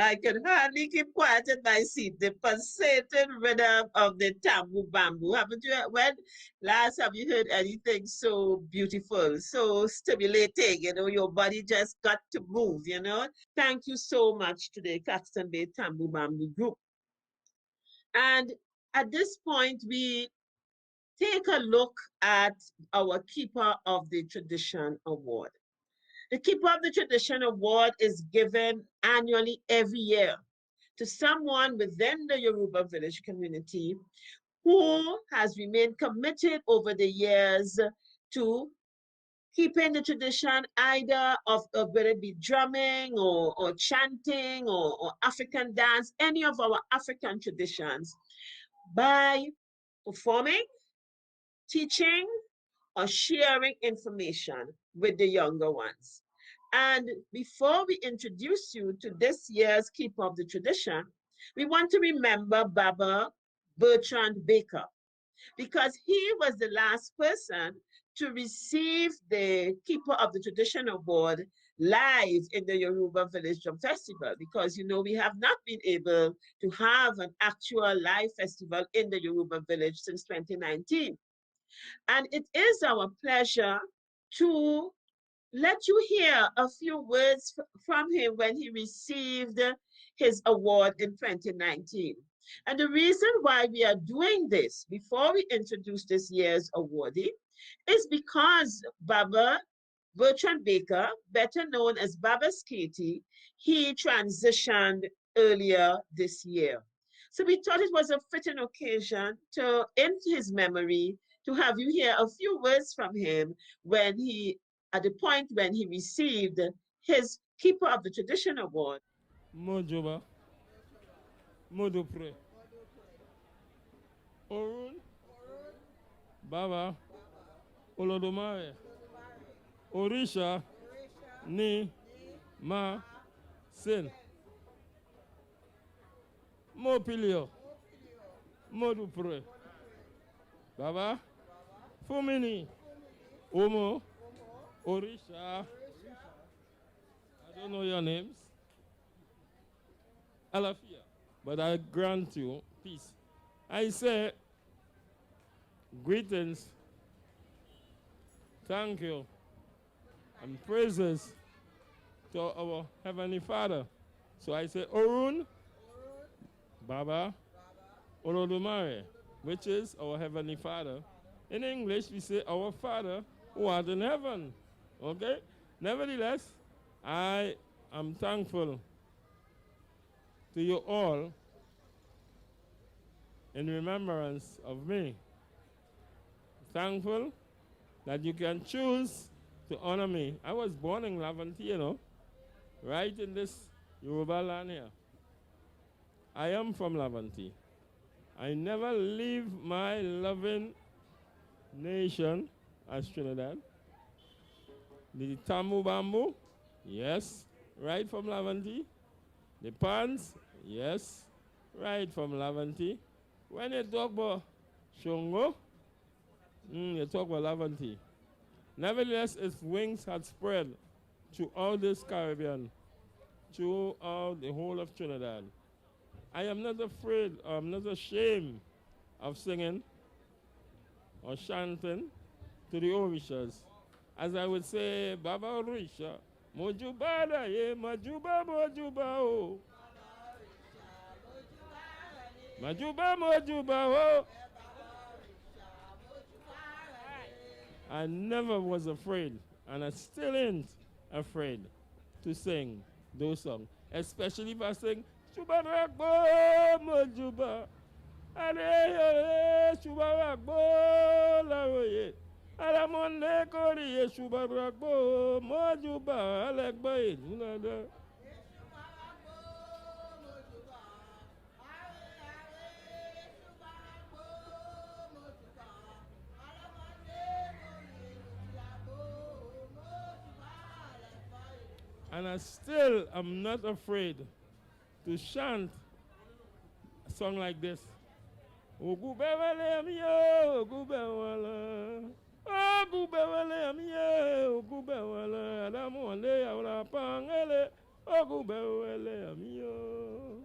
I could hardly keep quiet in my seat. The pulsating rhythm of the Tambu Bamboo. Haven't you, when last have you heard anything so beautiful, so stimulating? You know, your body just got to move, you know? Thank you so much to the Caxton Bay Tambu Bamboo Group. And at this point, we take a look at our Keeper of the Tradition Award. The Keeper of the Tradition Award is given annually every year to someone within the Yoruba village community who has remained committed over the years to keeping the tradition either of whether it be drumming or chanting or African dance, any of our African traditions, by performing, teaching, or sharing information with the younger ones. And before we introduce you to this year's Keeper of the Tradition, we want to remember Baba Bertrand Baker, because he was the last person to receive the Keeper of the Tradition Award live in the Yoruba Village Drum Festival, because you know we have not been able to have an actual live festival in the Yoruba Village since 2019. And it is our pleasure to let you hear a few words from him when he received his award in 2019. And the reason why we are doing this before we introduce this year's awardee is because Baba Bertrand Baker, better known as Baba Skati, he transitioned earlier this year. So we thought it was a fitting occasion to, in his memory, to have you hear a few words from him when he, at the point when he received his Keeper of the Tradition Award. Mojoba, Modopre, Orun, Baba, Olodomare, Orisha, Ni, Ma, Sin, Mopilio, Modupre, Baba, Fumini, Omo, Orisha, I don't know your names, Alafia, but I grant you peace. I say, greetings, thank you, and praises to our Heavenly Father. So I say, Orun, Baba, Olodumare, which is our Heavenly Father. In English, we say, our Father who art in heaven. Okay? Nevertheless, I am thankful to you all in remembrance of me. Thankful that you can choose to honor me. I was born in Laventille, you know, right in this Yoruba land here. I am from Laventille. I never leave my loving nation as Trinidad. The Tambu Bamboo, yes, right from Laventille. The pants, yes, right from Laventille. When you talk about Shongo, you talk about Laventille. Nevertheless, its wings had spread throughout this Caribbean, throughout the whole of Trinidad. I am not afraid, I'm not ashamed of singing or chanting to the Orishas. As I would say, Baba Orisha, Mojuba da ye, Majuba Mojuba o. Majuba Mojuba o. I never was afraid, and I still ain't afraid to sing those songs. Especially if I sing, Shuba Rakbo Mojuba. Ale Shuba Rakbo Laroye. Alamonde Kori Shuba Rakbo Mojuba Alekba Junada. And I still am not afraid to chant a song like this. Ogubewele miyo, ogubewele. Ogubewele miyo, ogubewele. Adamu ande ya ula pangele, ogubewele miyo.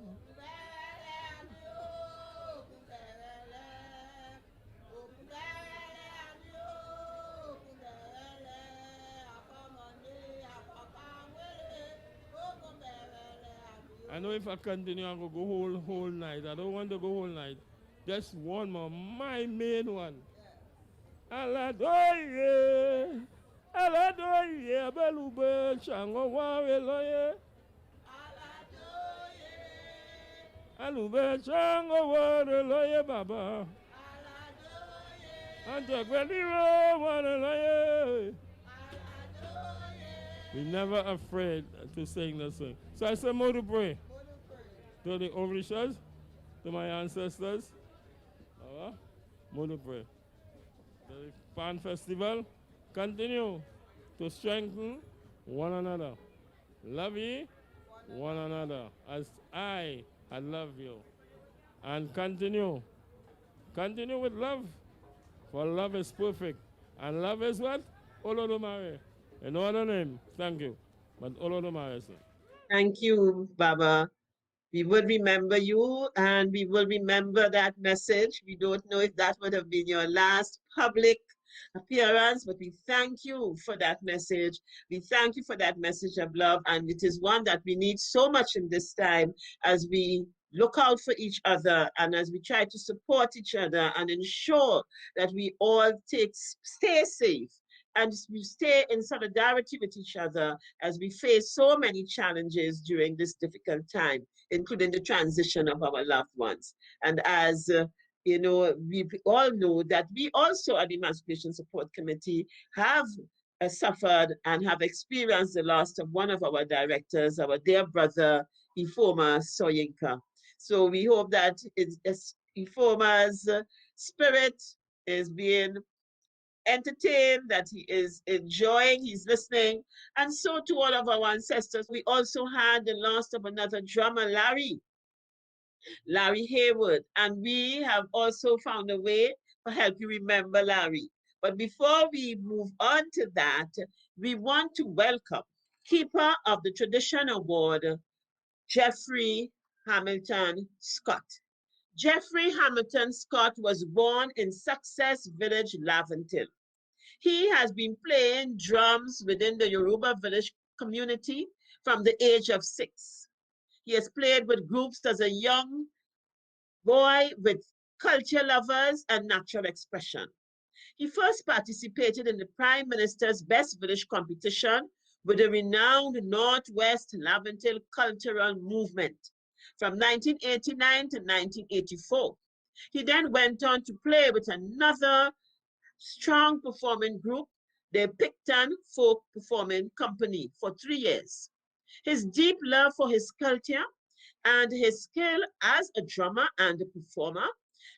I know if I continue, I'm going to go whole night. I don't want to go whole night. Just one more, my main one. Aladoye, Aladoye, Belube, Chango Wareloye. Alube, Chango Wareloye, Baba. Antakweliro Wareloye. We're never afraid to sing the song. So I say more to pray. To the Orishas, to my ancestors. More to pray. The Pan Festival continue to strengthen one another. Love ye one another as I love you. And continue. Continue with love. For love is perfect. And love is what? Olodumare. In other name, thank you. But Olodumare, sir. Thank you, Baba. We will remember you and we will remember that message. We don't know if that would have been your last public appearance, but we thank you for that message. We thank you for that message of love, and it is one that we need so much in this time as we look out for each other and as we try to support each other and ensure that we all stay safe and we stay in solidarity with each other as we face so many challenges during this difficult time, including the transition of our loved ones. And as you know, we all know that we also at the Emancipation Support Committee have suffered and have experienced the loss of one of our directors, our dear brother, Ifoma Soyinka. So we hope that Ifoma's spirit is being entertained, that he is enjoying, he's listening. And so to all of our ancestors, we also had the loss of another drummer, Larry Hayward. And we have also found a way to help you remember Larry. But before we move on to that, we want to welcome Keeper of the Tradition Award, Jeffrey Hamilton Scott. Jeffrey Hamilton Scott was born in Success Village, Laventille. He has been playing drums within the Yoruba village community from the age of 6. He has played with groups as a young boy with culture lovers and natural expression. He first participated in the Prime Minister's Best Village competition with the renowned Northwest Laventille Cultural Movement from 1989 to 1984. He then went on to play with another strong performing group, the Picton Folk Performing Company, for 3 years. His deep love for his culture and his skill as a drummer and a performer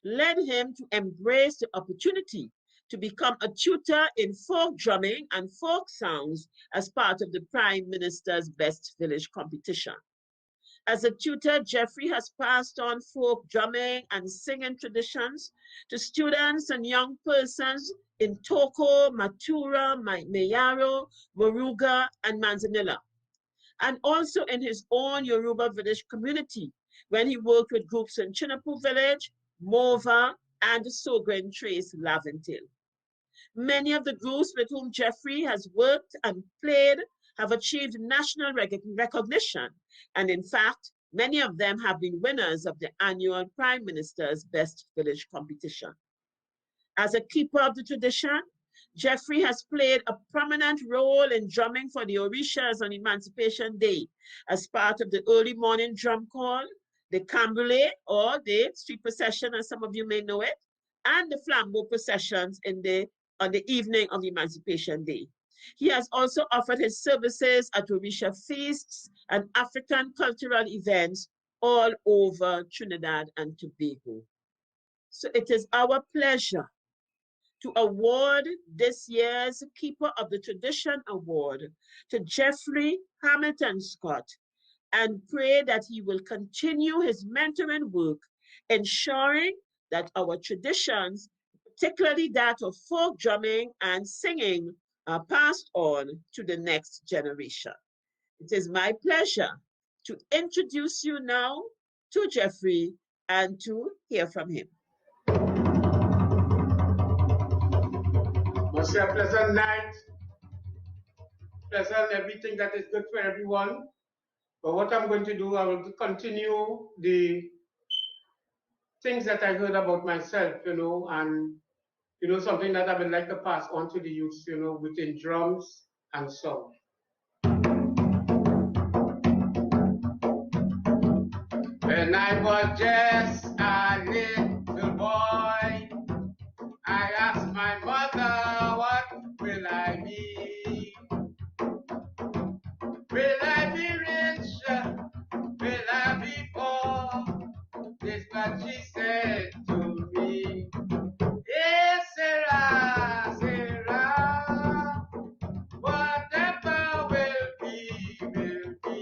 led him to embrace the opportunity to become a tutor in folk drumming and folk sounds as part of the Prime Minister's Best Village competition. As a tutor, Jeffrey has passed on folk drumming and singing traditions to students and young persons in Toko, Matura, Mayaro, Moruga, and Manzanilla, and also in his own Yoruba village community when he worked with groups in Chinapu Village, Mova, and Sogren Trace, Laventille. Many of the groups with whom Jeffrey has worked and played have achieved national recognition, and in fact, many of them have been winners of the annual Prime Minister's Best Village competition. As a keeper of the tradition, Jeffrey has played a prominent role in drumming for the Orishas on Emancipation Day as part of the early morning drum call, the Cambule, or the street procession, as some of you may know it, and the flambeau processions on the evening of Emancipation Day. He has also offered his services at Orisha feasts and African cultural events all over Trinidad and Tobago. So it is our pleasure to award this year's Keeper of the Tradition Award to Jeffrey Hamilton Scott and pray that he will continue his mentoring work, ensuring that our traditions, particularly that of folk drumming and singing, are passed on to the next generation. It is my pleasure to introduce you now to Jeffrey and to hear from him. Must say a pleasant night, pleasant everything that is good for everyone. But what I'm going to do, I will continue the things that I heard about myself, and something that I would like to pass on to the youth, within drums and song. When I was just a little boy, I asked my mother, what will I be? Will I be rich? Will I be poor? This what she said to me. Yes, Sarah, Sarah, whatever will be, will be.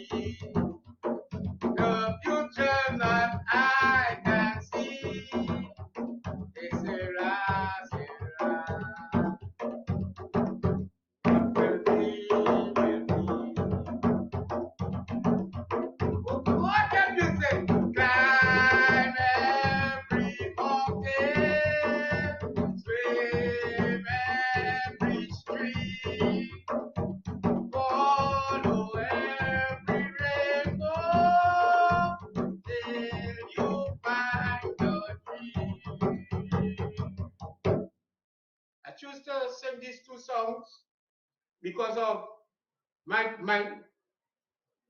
The future that I can see. Yes, Sarah, Sarah, what will be, will be. What can you say? Climb every mountain, swim every stream, follow every rainbow, till you find your dream. I choose to sing these two songs because of my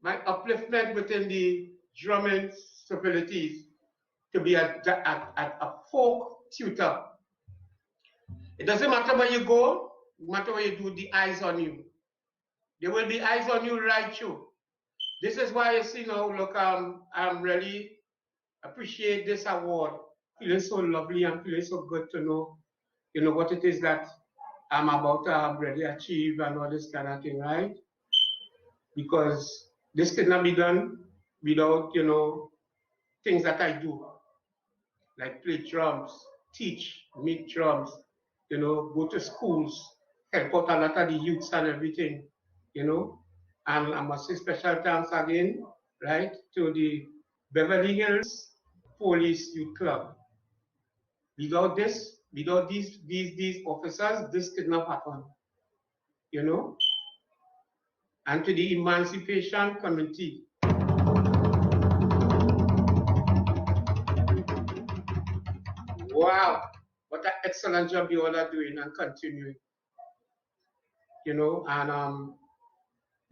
upliftment within the drumming abilities to be a folk tutor. It doesn't matter where you go, no matter what you do, the eyes on you. There will be eyes on you right through. This is why you see now, look, I'm really appreciate this award. Feeling so lovely and feeling so good to know, what it is that I'm about to really achieve and all this kind of thing, right? Because this could not be done without, things that I do, like play drums, teach, make drums, go to schools, help out a lot of the youths and everything, and I must say special thanks again, right, to the Beverly Hills Police Youth Club. Without this, without these officers, this could not happen, and to the Emancipation Committee. Wow, what an excellent job you all are doing and continuing. And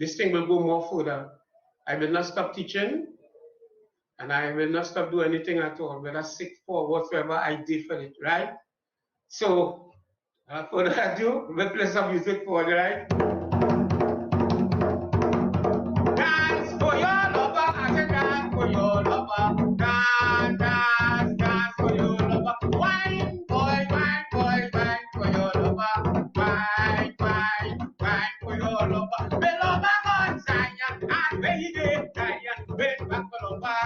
this thing will go more further. I will not stop teaching, and I will not stop doing anything at all, whether sick for whatsoever I did for it, right? So, without further ado, we'll play some music for you, right? Dance for your lover, I said dance for your lover. Dance, dance, dance for your lover. Wine, boy, wine, boy, wine for your lover. Wine, wine, wine for your lover. Me lover on Zion, and baby, Zion, wait back for lover,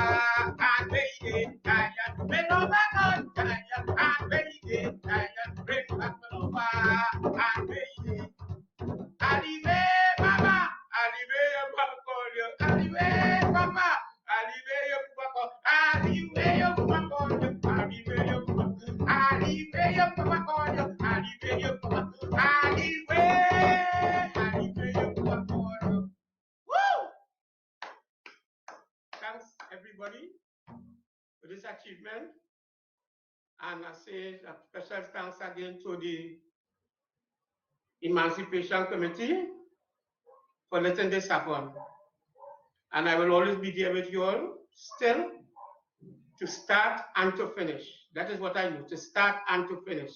and baby, Zion. Me lover on Zion, and baby, Zion, wait back for lover, and baby. Arrivé, mama, arrivé, mama, arrivé, papa, arrivé, papa, arrivé, papa. Woo! Thanks everybody for this achievement, and I say a special thanks again to the Emancipation Committee for letting this happen. And I will always be there with you all, still, to start and to finish. That is what I do, to start and to finish,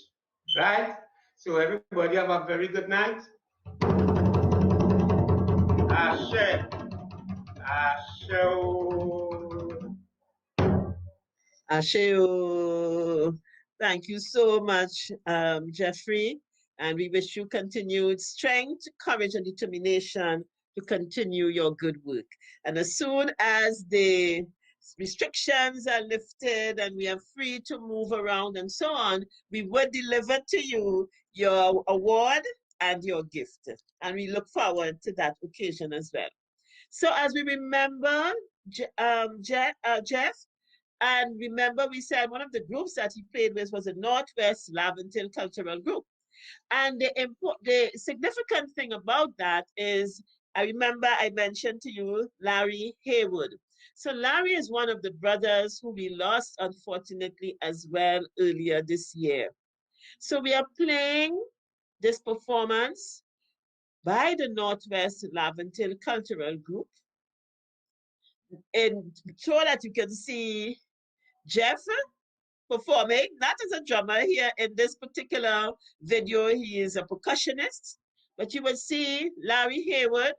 right? So everybody have a very good night. Ashe. Asheo. Thank you so much, Jeffrey. And we wish you continued strength, courage, and determination to continue your good work. And as soon as the restrictions are lifted and we are free to move around and so on, we will deliver to you your award and your gift. And we look forward to that occasion as well. So as we remember, Jeff, and remember we said one of the groups that he played with was the Northwest Laventille Cultural Group. And the significant thing about that is, I remember I mentioned to you Larry Haywood. So Larry is one of the brothers who we lost, unfortunately, as well earlier this year. So we are playing this performance by the Northwest Laventille Cultural Group, and so that you can see Jeff performing, not as a drummer here in this particular video, he is a percussionist, but you will see Larry Hayward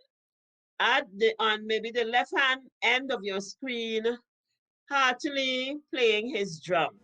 on maybe the left hand end of your screen, heartily playing his drum.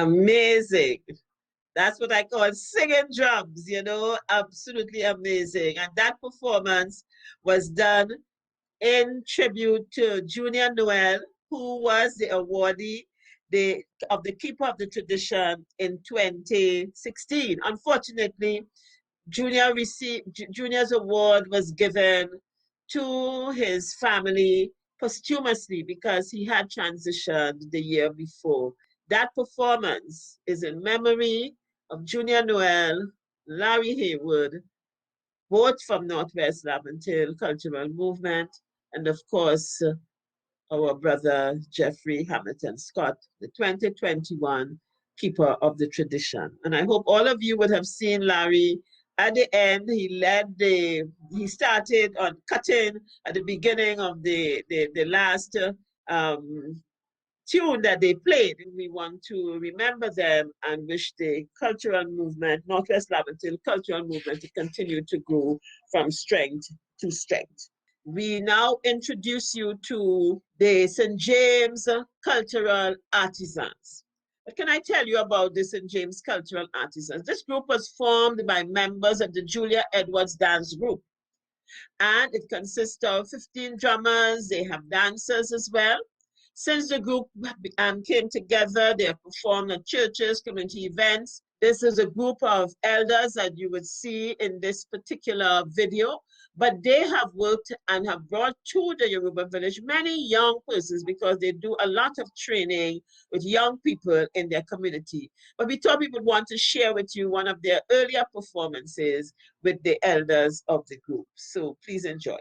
Amazing. That's what I call singing drums, absolutely amazing. And that performance was done in tribute to Junior Noel, who was the awardee of the Keeper of the Tradition in 2016. Unfortunately, Junior's award was given to his family posthumously because he had transitioned the year before. That performance is in memory of Junior Noel, Larry Haywood, both from Northwest Laventille Cultural Movement, and of course, our brother Jeffrey Hamilton Scott, the 2021 Keeper of the Tradition. And I hope all of you would have seen Larry at the end. He started on cutting at the beginning of the last tune that they played. We want to remember them and wish the cultural movement, Northwest Laventille cultural movement, to continue to grow from strength to strength. We now introduce you to the St. James Cultural Artisans. What can I tell you about the St. James Cultural Artisans? This group was formed by members of the Julia Edwards Dance Group. And it consists of 15 drummers. They have dancers as well. Since the group came together, they have performed at churches, community events. This is a group of elders that you would see in this particular video, but they have worked and have brought to the Yoruba village many young persons because they do a lot of training with young people in their community. But we thought we would want to share with you one of their earlier performances with the elders of the group. So please enjoy.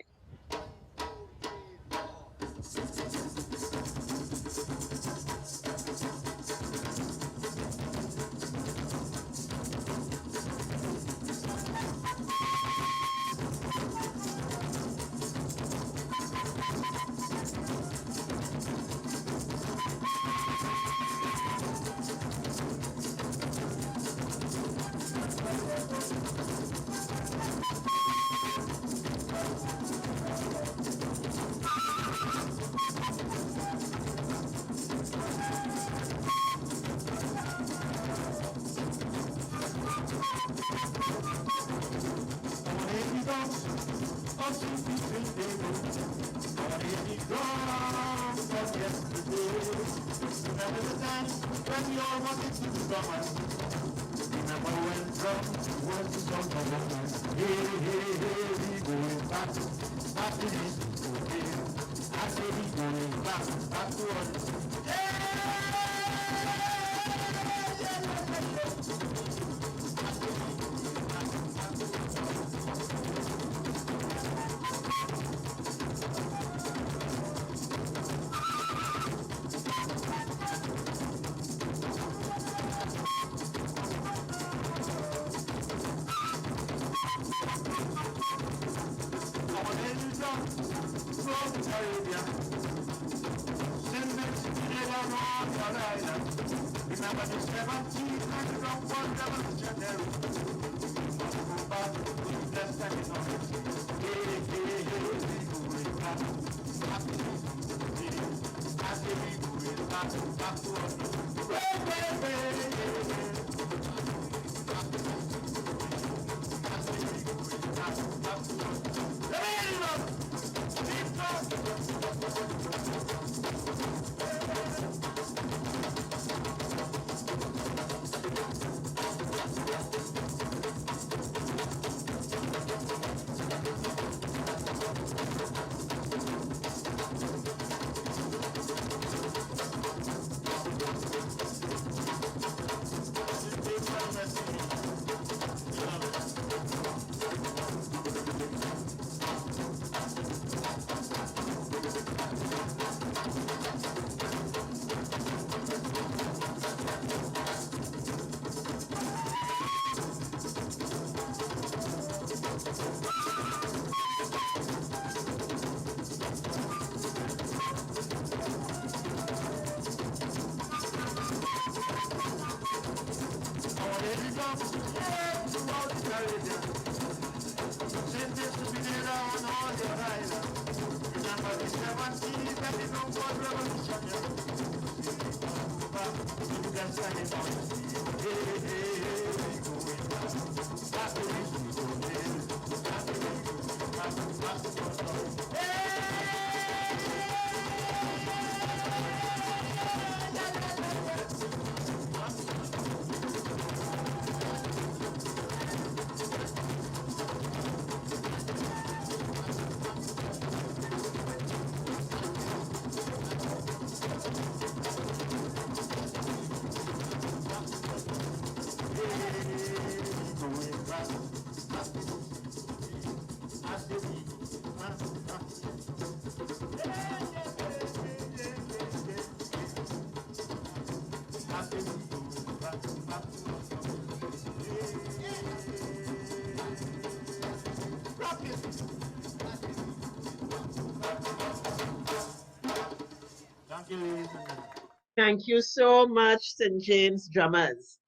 Thank you so much, St. James Drummers.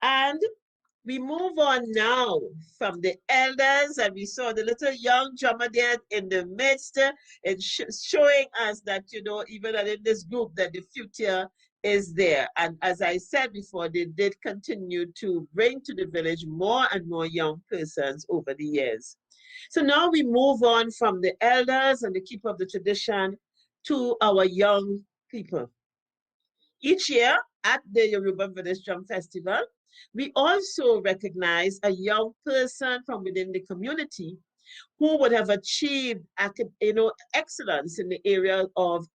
And we move on now from the elders, and we saw the little young drummer there in the midst, and showing us that, you know, even in this group, that the future is there. And as I said before, they did continue to bring to the village more and more young persons over the years. So now we move on from the elders and the keeper of the tradition to our young people. Each year at the Yoruba Village Drum Festival, we also recognize a young person from within the community who would have achieved, excellence in the area of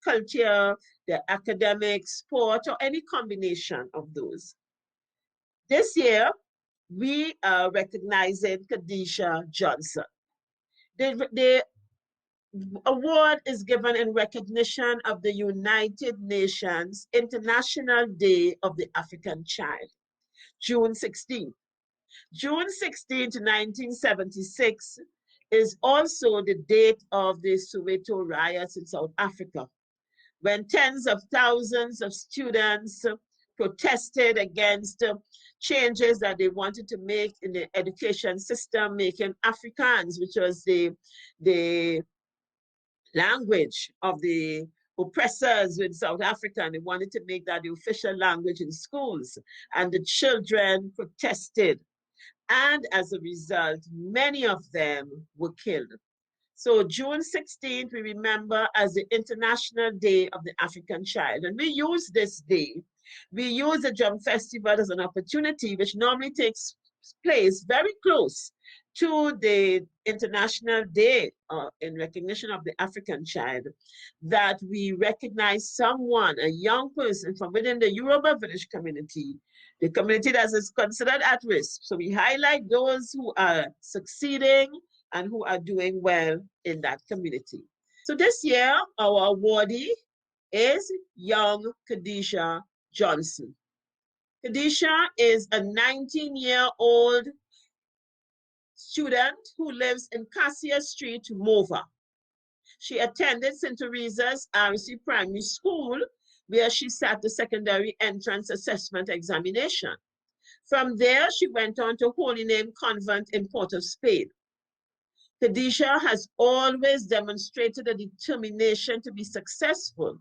culture, the academic, sport, or any combination of those. This year, we are recognizing Khadijah Johnson. The award is given in recognition of the United Nations International Day of the African Child, June 16. June 16 to 1976 is also the date of the Soweto riots in South Africa, when tens of thousands of students protested against changes that they wanted to make in the education system, making Afrikaans, which was the language of the oppressors in South Africa, and they wanted to make that the official language in schools. And the children protested. And as a result, many of them were killed. So June 16th, we remember as the International Day of the African Child. And we use this day, we use the Drum Festival as an opportunity which normally takes place very close to the International Day in recognition of the African child, that we recognize someone, a young person from within the Yoruba village community, the community that is considered at risk. So we highlight those who are succeeding and who are doing well in that community. So this year, our awardee is young Khadijah Johnson. Khadijah is a 19-year-old student who lives in Cassia Street, Mova. She attended St. Teresa's RC Primary School, where she sat the secondary entrance assessment examination. From there, she went on to Holy Name Convent in Port of Spain. Khadijah has always demonstrated a determination to be successful.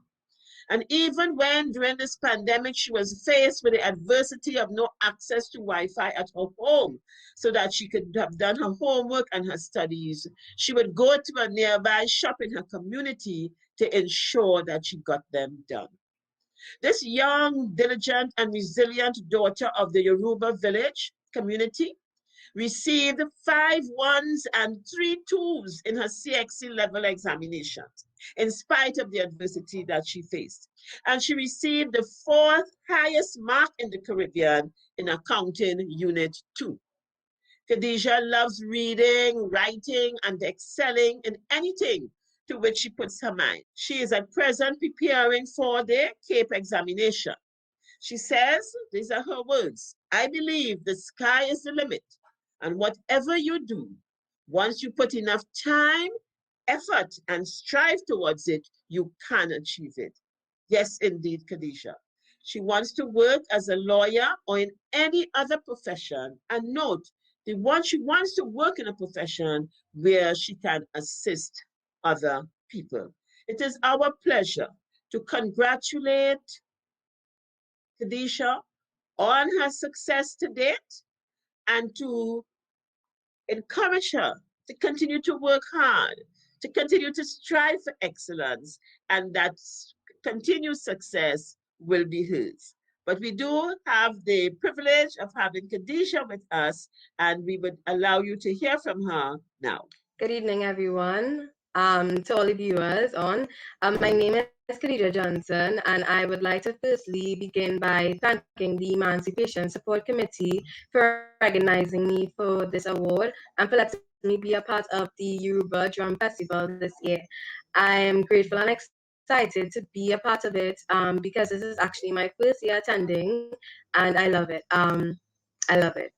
And even when during this pandemic, she was faced with the adversity of no access to Wi-Fi at her home so that she could have done her homework and her studies, she would go to a nearby shop in her community to ensure that she got them done. This young, diligent, and resilient daughter of the Yoruba village community received 5 1s and 3 2s in her CXC level examinations, in spite of the adversity that she faced. And she received the 4th highest mark in the Caribbean in Accounting Unit 2. Khadijah loves reading, writing, and excelling in anything to which she puts her mind. She is at present preparing for the CAPE examination. She says, these are her words, "I believe the sky is the limit, and whatever you do, once you put enough time, effort, and strive towards it, you can achieve it." Yes, indeed, Khadijah. She wants to work as a lawyer or in any other profession. And note, she wants to work in a profession where she can assist other people. It is our pleasure to congratulate Khadijah on her success to date and to encourage her to continue to work hard, to continue to strive for excellence, and that continued success will be hers. But we do have the privilege of having Khadijah with us, and we would allow you to hear from her now. Good evening, everyone. To all the viewers on, my name is Khadija Johnson, and I would like to firstly begin by thanking the Emancipation Support Committee for recognizing me for this award and for letting me be a part of the Yoruba Drum Festival this year. I am grateful and excited to be a part of it because this is actually my first year attending, and I love it. I love it.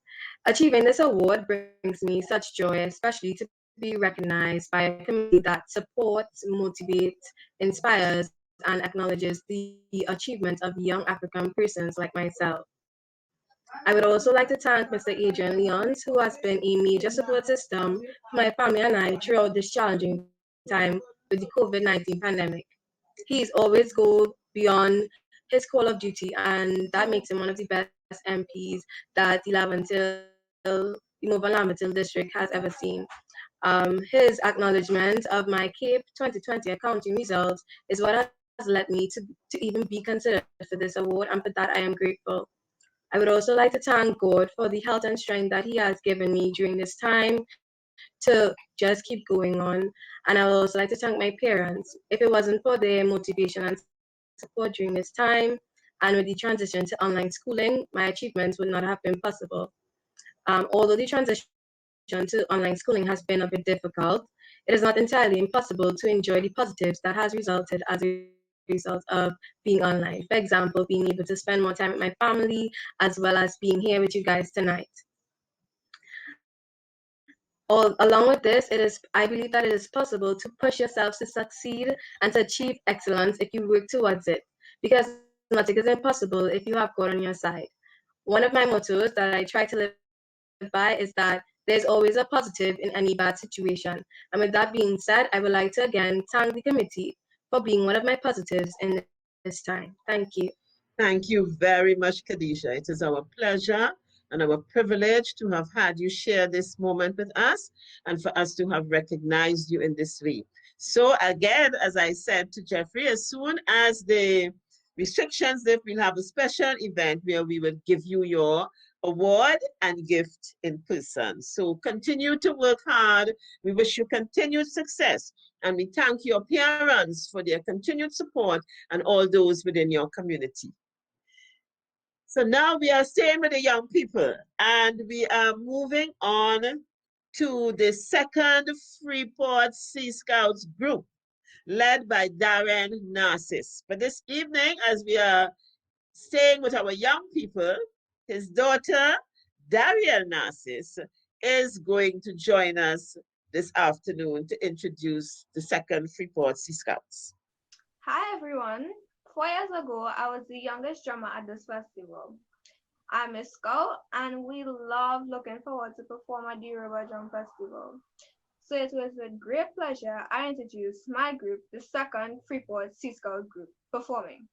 Achieving this award brings me such joy, especially to be recognized by a community that supports, motivates, inspires, and acknowledges the achievement of young African persons like myself. I would also like to thank Mr. Adrian Leons, who has been a major support system for my family and I throughout this challenging time with the COVID-19 pandemic. He's always go beyond his call of duty, and that makes him one of the best MPs that the Laventille district has ever seen. His acknowledgement of my CAPE 2020 accounting results is what has led me to even be considered for this award, and for that I am grateful. I would also like to thank God for the health and strength that He has given me during this time to just keep going on. And I would also like to thank my parents. If it wasn't for their motivation and support during this time, and with the transition to online schooling, my achievements would not have been possible. Although the transition to online schooling has been a bit difficult, it is not entirely impossible to enjoy the positives that has resulted as a result of being online. For example, being able to spend more time with my family, as well as being here with you guys tonight. Along with this, I believe that it is possible to push yourselves to succeed and to achieve excellence if you work towards it, because nothing is impossible if you have God on your side. One of my mottos that I try to live by is that there's always a positive in any bad situation. And with that being said, I would like to again thank the committee for being one of my positives in this time. Thank you. Thank you very much, Khadijah. It is our pleasure and our privilege to have had you share this moment with us and for us to have recognized you in this way. So again, as I said to Jeffrey, as soon as the restrictions lift, we'll have a special event where we will give you your award and gift in person. So continue to work hard. We wish you continued success. And we thank your parents for their continued support and all those within your community. So now we are staying with the young people and we are moving on to the second Freeport Sea Scouts group led by Darren Narcis. But this evening, as we are staying with our young people, his daughter, Dariel Narcis, is going to join us this afternoon to introduce the second Freeport Sea Scouts. Hi everyone. 4 years ago, I was the youngest drummer at this festival. I'm a scout and we love looking forward to perform at the Yoruba Drum Festival. So it was with great pleasure I introduced my group, the second Freeport Sea Scout group, performing.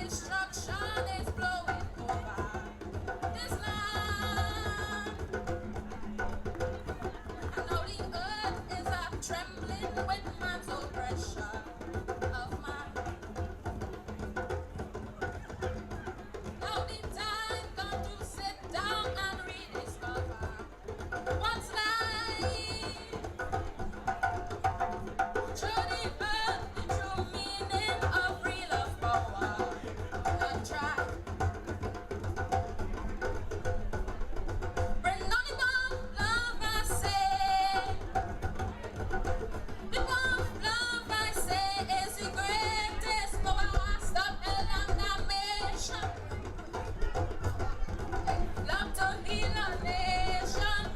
destruction is blowing over this land. And now the earth is trembling with man's oppression of man. Now the time come to sit down and rediscover what's life. Show the earth the true meaning of real love, power, and try. Bring on the bomb, love, I say. The bomb, love, I say, is the greatest power. Stop hell and damnation. Love to heal a nation.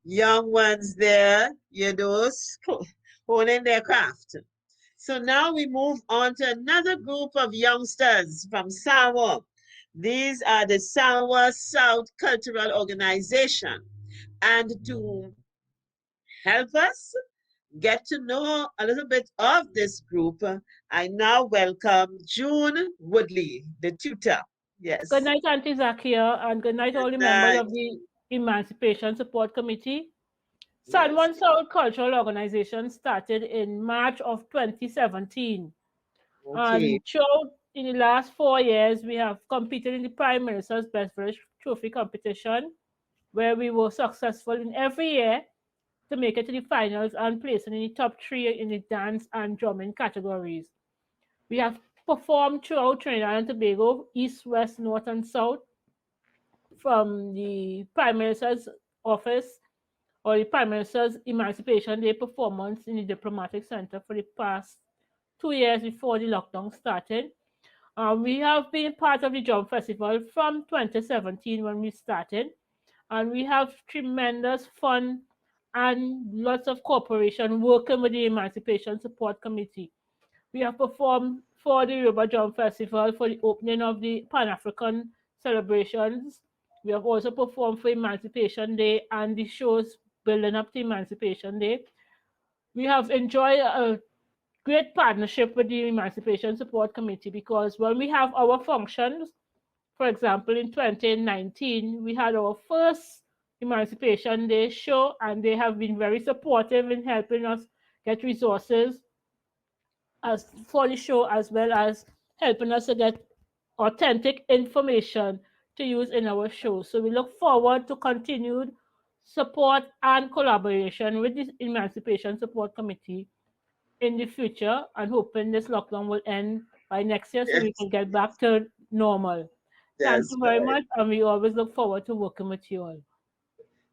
Young ones there, honing their craft. So now we move on to another group of youngsters from Sawa. These are the Sawa South Cultural Organization. And to help us get to know a little bit of this group, I now welcome June Woodley, the tutor. Yes. Good night, Auntie Zakia, and good night, all the members night. of the Emancipation Support Committee. San Juan South Cultural Organization started in March of 2017. Okay. And throughout in the last 4 years, we have competed in the Prime Minister's Best Village Trophy competition, where we were successful in every year to make it to the finals and placing in the top 3 in the dance and drumming categories. We have performed throughout Trinidad and Tobago, East, West, North, and South, from the Prime Minister's office or the Prime Minister's Emancipation Day performance in the Diplomatic Center for the past 2 years before the lockdown started. We have been part of the Drum Festival from 2017 when we started, and we have tremendous fun and lots of cooperation working with the Emancipation Support Committee. We have performed for the Yoruba Drum Festival for the opening of the Pan-African celebrations. We have also performed for Emancipation Day and the shows building up to Emancipation Day. We have enjoyed a great partnership with the Emancipation Support Committee because when we have our functions, for example, in 2019, we had our first Emancipation Day show, and they have been very supportive in helping us get resources as for the show, as well as helping us to get authentic information to use in our show. So we look forward to continued support and collaboration with the Emancipation Support Committee in the future, and hoping this lockdown will end by next year so we can get back to normal. Thank you very much, and we always look forward to working with you all.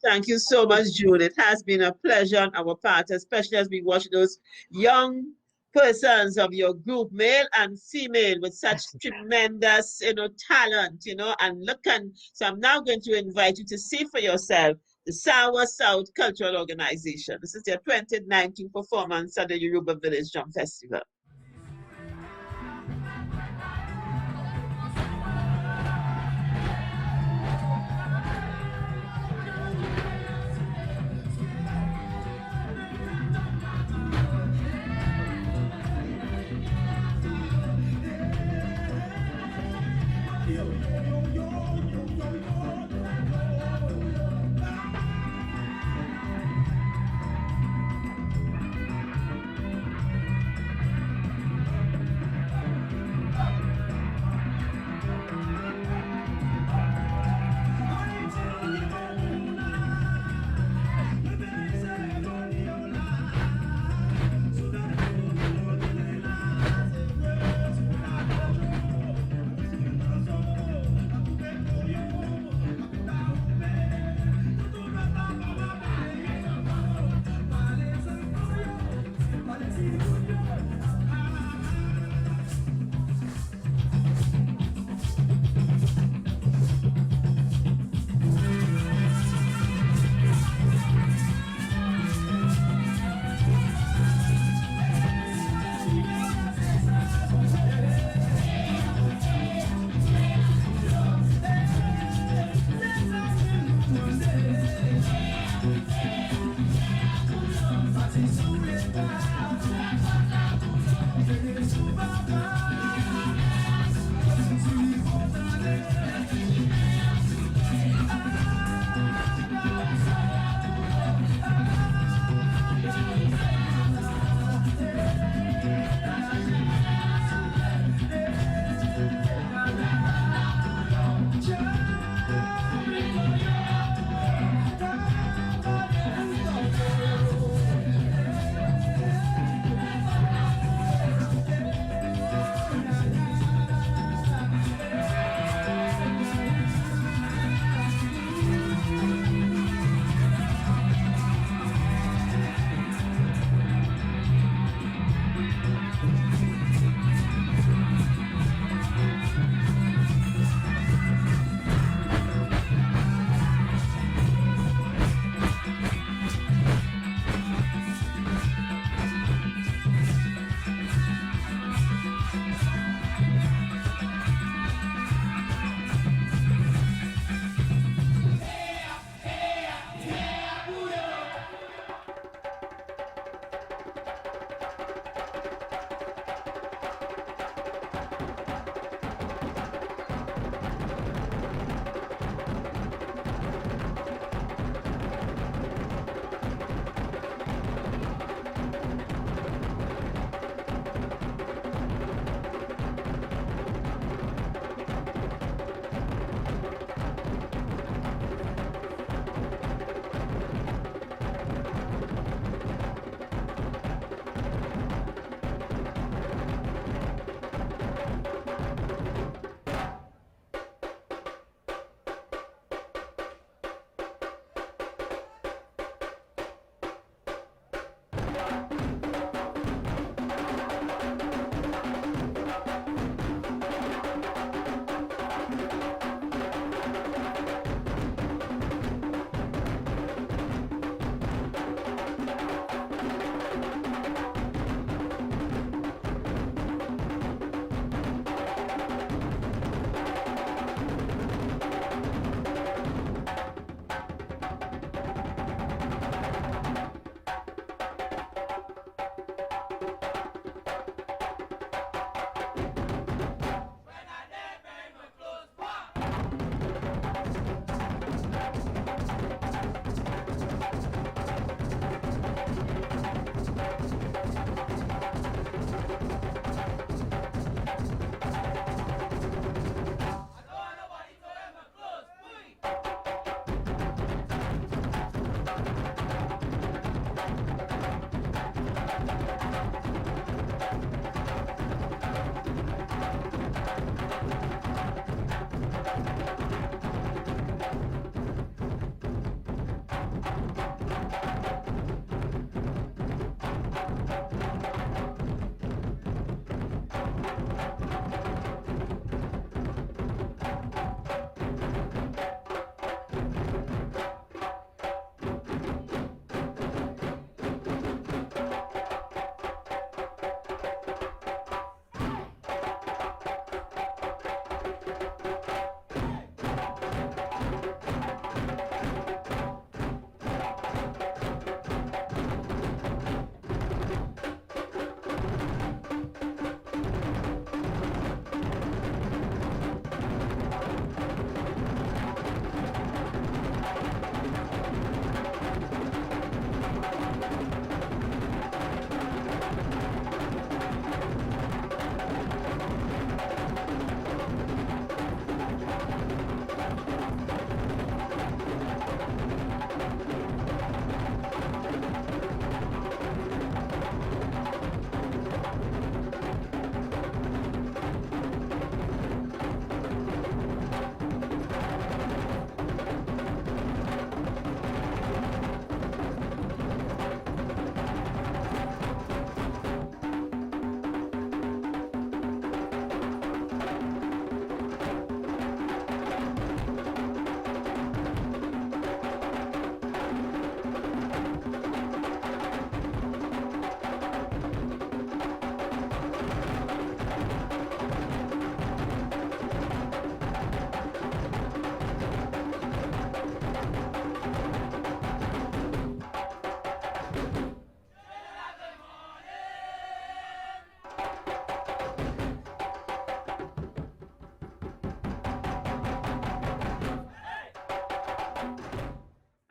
Thank you so much, June. It has been a pleasure on our part, especially as we watch those young persons of your group, male and female, with such tremendous, talent, and so I'm now going to invite you to see for yourself the Sawa South Cultural Organization. This is their 2019 performance at the Yoruba Village Drum Festival.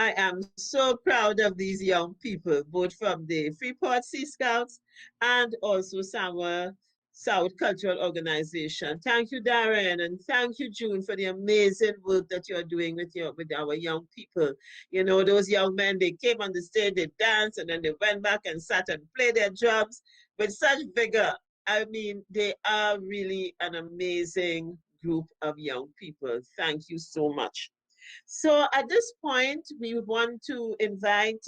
I am so proud of these young people, both from the Freeport Sea Scouts and also Samoa South Cultural Organization. Thank you, Darren, and thank you, June, for the amazing work that you're doing with our young people. You know, those young men, they came on the stage, they danced, and then they went back and sat and played their drums with such vigor. I mean, they are really an amazing group of young people. Thank you so much. So at this point, we want to invite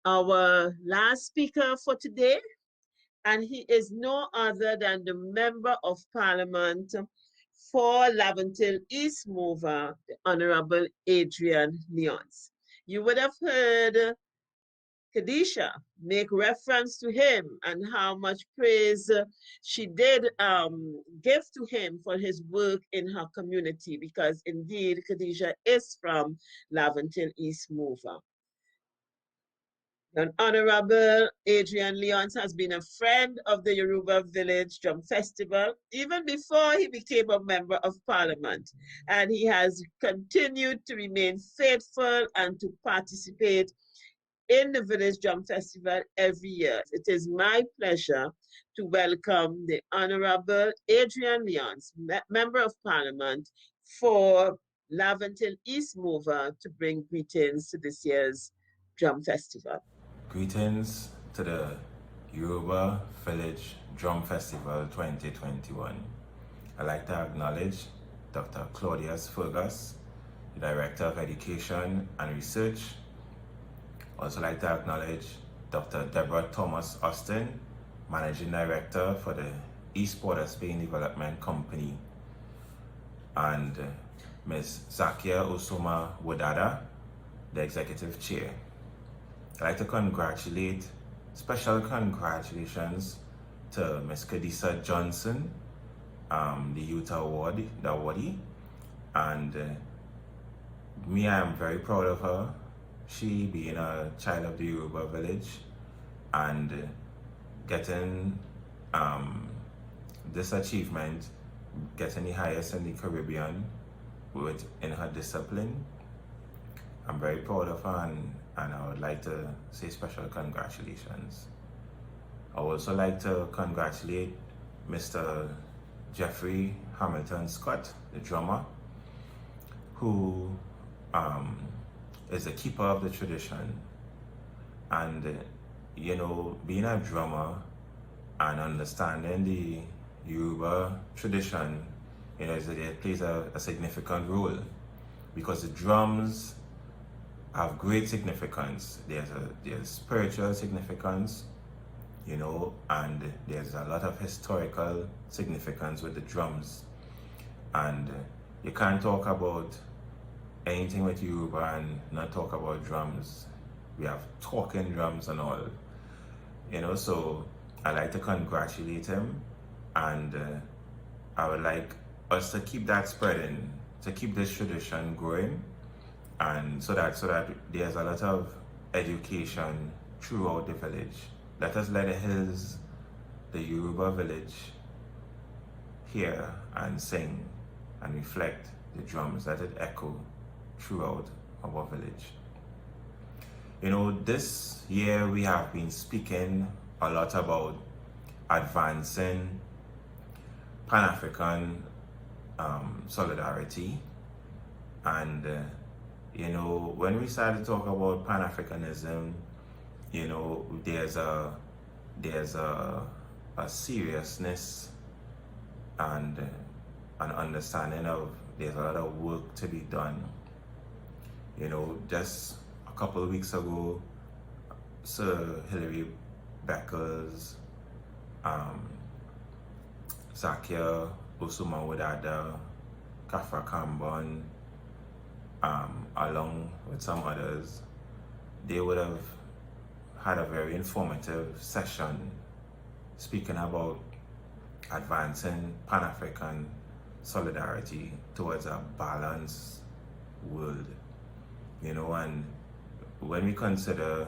our last speaker for today, and he is no other than the Member of Parliament for Laventille East Mover, the Honorable Adrian Leons. You would have heard Khadisha make reference to him and how much praise she did give to him for his work in her community, because indeed Khadisha is from Laventille East Mover. The Honorable Adrian Leons has been a friend of the Yoruba Village Drum Festival even before he became a Member of Parliament, and he has continued to remain faithful and to participate in the Village Drum Festival every year. It is my pleasure to welcome the Honorable Adrian Leons, Member of Parliament for Laventille East Mover, to bring greetings to this year's Drum Festival. Greetings to the Yoruba Village Drum Festival 2021. I'd like to acknowledge Dr. Claudius Fergus, the Director of Education and Research. Also like to acknowledge Dr. Deborah Thomas Austin, Managing Director for the East Port of Spain Development Company, and Ms. Zakia Osoma Wadada, the Executive Chair. I'd like to congratulate, special congratulations to Ms. Khadisha Johnson, the Youth Award, the awardee, and me, I am very proud of her. She being a child of the Yoruba village and getting this achievement, getting the highest in the Caribbean in her discipline. I'm very proud of her, and I would like to say special congratulations. I would also like to congratulate Mr. Jeffrey Hamilton Scott, the drummer, who is the keeper of the tradition. And you know, being a drummer and understanding the Yoruba tradition, you know, it plays a significant role, because the drums have great significance. There's spiritual significance, you know, and there's a lot of historical significance with the drums. And you can't talk about anything with Yoruba and not talk about drums. We have talking drums and all, you know. So I like to congratulate him, and I would like us to keep that spreading, to keep this tradition growing, and so that there's a lot of education throughout the village. Let us let the hills, the Yoruba village, hear and sing and reflect the drums. Let it echo throughout our village. You know, this year we have been speaking a lot about advancing Pan-African solidarity, and you know, when we started to talk about Pan-Africanism, you know, there's a seriousness and an understanding of there's a lot of work to be done. You know, just a couple of weeks ago, Sir Hilary Beckers, Zakia Osuma Wadada, Kafra Kambon, along with some others, they would have had a very informative session speaking about advancing Pan-African solidarity towards a balanced world. You know, and when we consider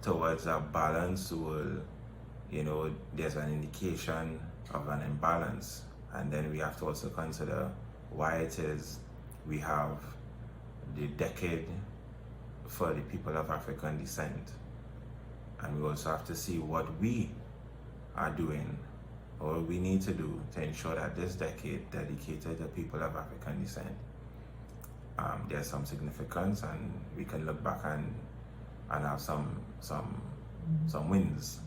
towards a balanced world, you know, there's an indication of an imbalance. And then we have to also consider why it is we have the decade for the people of African descent. And we also have to see what we are doing or we need to do to ensure that this decade dedicated to people of African descent, there's some significance, and we can look back and have some wins,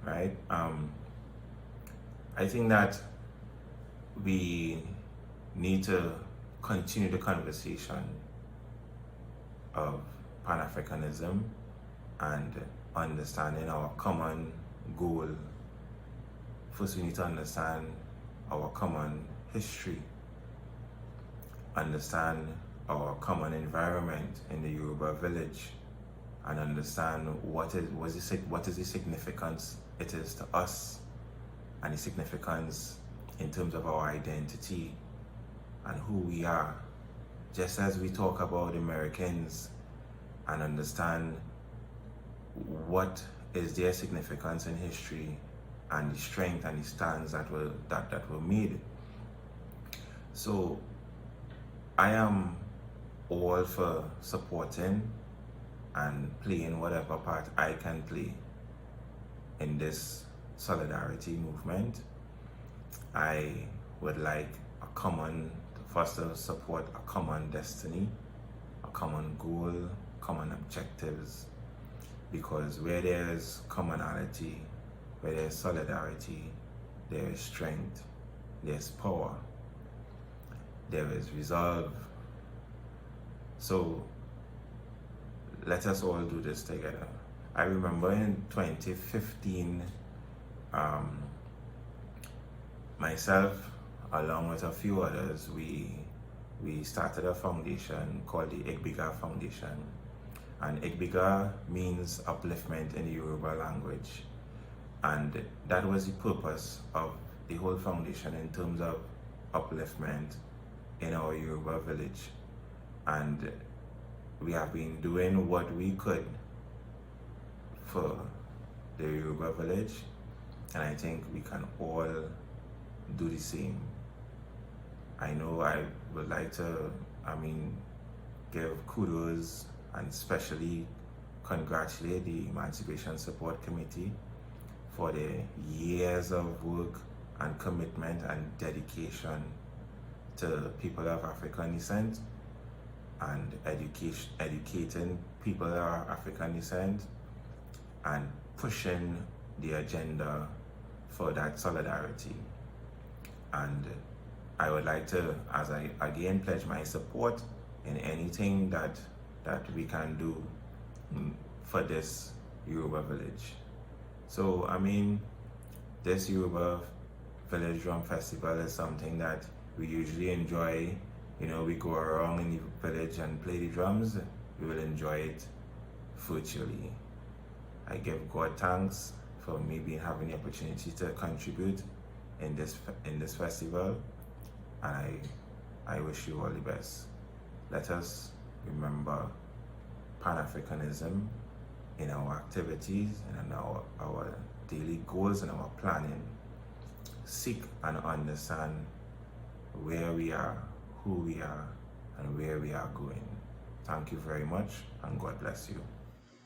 right? I think that we need to continue the conversation of Pan-Africanism and understanding our common goal. First, we need to understand our common history, understand our common environment in the Yoruba village, and understand what is the significance it is to us, and the significance in terms of our identity and who we are. Just as we talk about Americans and understand what is their significance in history and the strength and the stands that were made. So I am all for supporting and playing whatever part I can play in this solidarity movement. I would like to support a common destiny, a common goal, common objectives, because where there's commonality, where there's solidarity, there is strength, there's power, there is resolve. So let us all do this together. I remember in 2015, myself, along with a few others, we started a foundation called the Egbe Foundation. And Egbe means upliftment in the Yoruba language. And that was the purpose of the whole foundation in terms of upliftment in our Yoruba village. And we have been doing what we could for the Yoruba village, and I think we can all do the same. I know I would like to, give kudos and especially congratulate the Emancipation Support Committee for their years of work and commitment and dedication to people of African descent and educating people of African descent and pushing the agenda for that solidarity. And I would like to, as I again pledge my support in anything that we can do for this Yoruba village. So, this Yoruba Village Drum Festival is something that we usually enjoy. We go around in the village and play the drums. We will enjoy it virtually. I give God thanks for me having the opportunity to contribute in this festival, and I wish you all the best. Let us remember Pan-Africanism in our activities and in our daily goals and our planning. Seek and understand where we are, who we are, and where we are going. Thank you very much, and God bless you.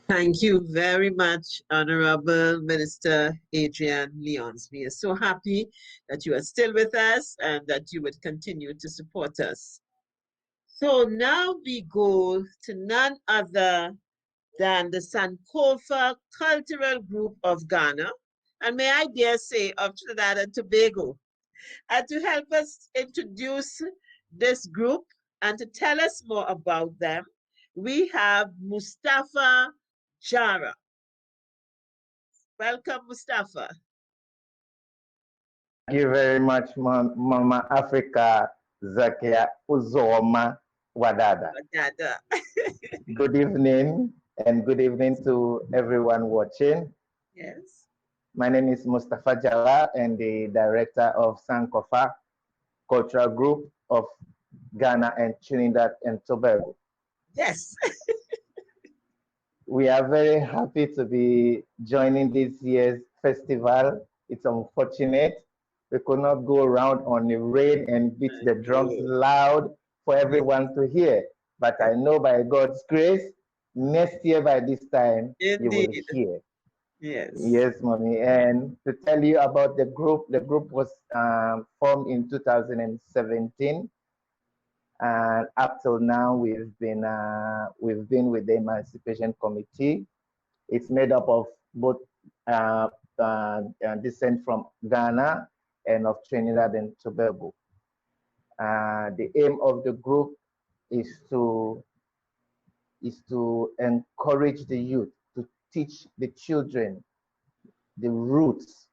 Thank you very much, Honorable Minister Adrian Leons. We are so happy that you are still with us and that you would continue to support us. So now we go to none other than the Sankofa Cultural Group of Ghana, and may I dare say of Trinidad and Tobago. And to help us introduce this group and to tell us more about them, we have Mustafa Jara. Welcome, Mustafa. Thank you very much, Mama Africa Zakia Uzoma Wadada. Good evening, and good evening to everyone watching. Yes. My name is Mustafa Jara, and the director of Sankofa Cultural Group of Ghana and Trinidad and Tobago. Yes. We are very happy to be joining this year's festival. It's unfortunate we could not go around on the rain and beat the drums loud for everyone to hear. But I know by God's grace, next year by this time, you will Indeed. hear. Yes. Yes, mommy. And to tell you about the group was formed in 2017, and up till now we've been with the Emancipation Committee. It's made up of both descent from Ghana and of Trinidad and Tobago. The aim of the group is to encourage the youth, to teach the children the roots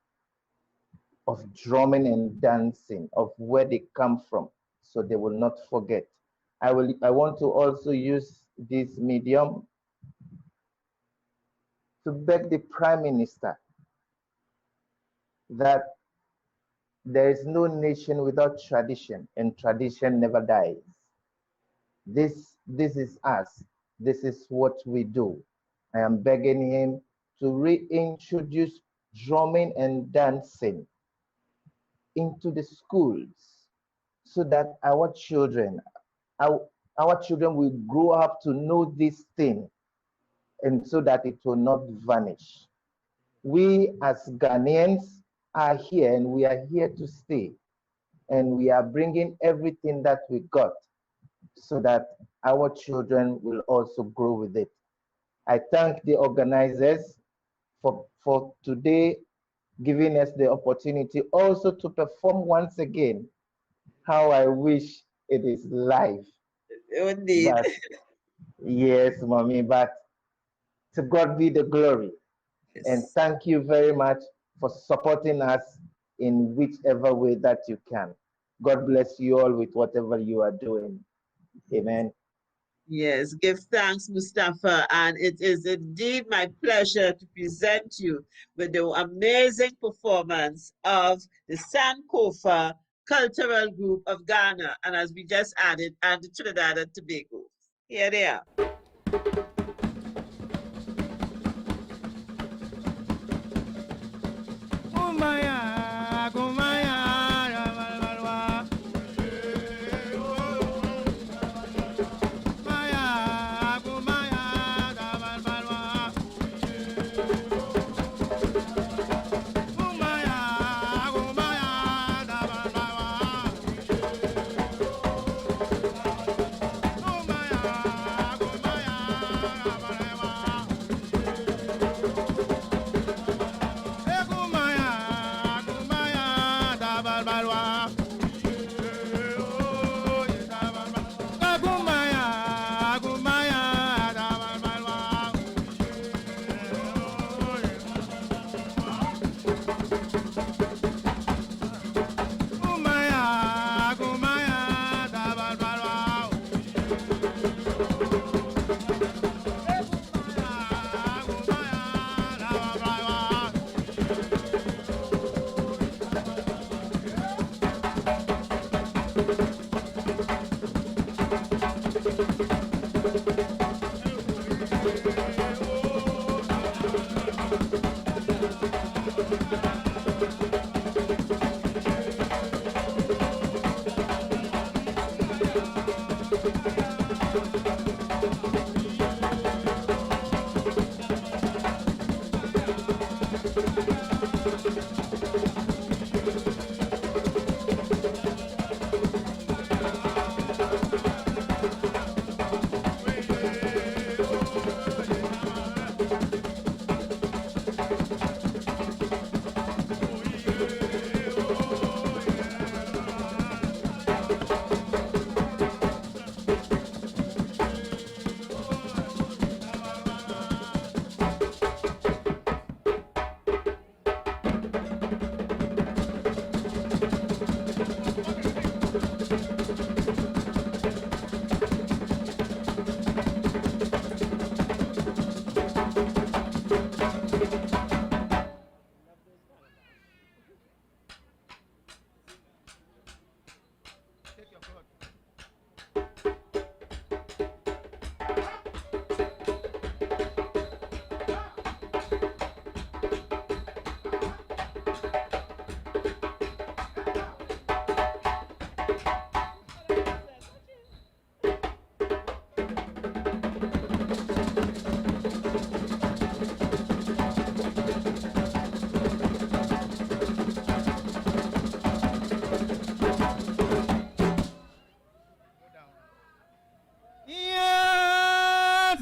of drumming and dancing, of where they come from, so they will not forget. I want to also use this medium to beg the Prime Minister that there is no nation without tradition, and tradition never dies. This is us. This is what we do. I am begging him to reintroduce drumming and dancing into the schools so that our children will grow up to know this thing, and so that it will not vanish. We as Ghanaians are here, and we are here to stay, and we are bringing everything that we got so that our children will also grow with it. I thank the organizers for today giving us the opportunity also to perform once again. How I wish it is live. Indeed. But yes, mommy, but to God be the glory. Yes. And thank you very much for supporting us in whichever way that you can. God bless you all with whatever you are doing. Amen. Yes, give thanks, Mustafa. And it is indeed my pleasure to present you with the amazing performance of the Sankofa Cultural Group of Ghana. And as we just added, and the Trinidad and Tobago. Here they are.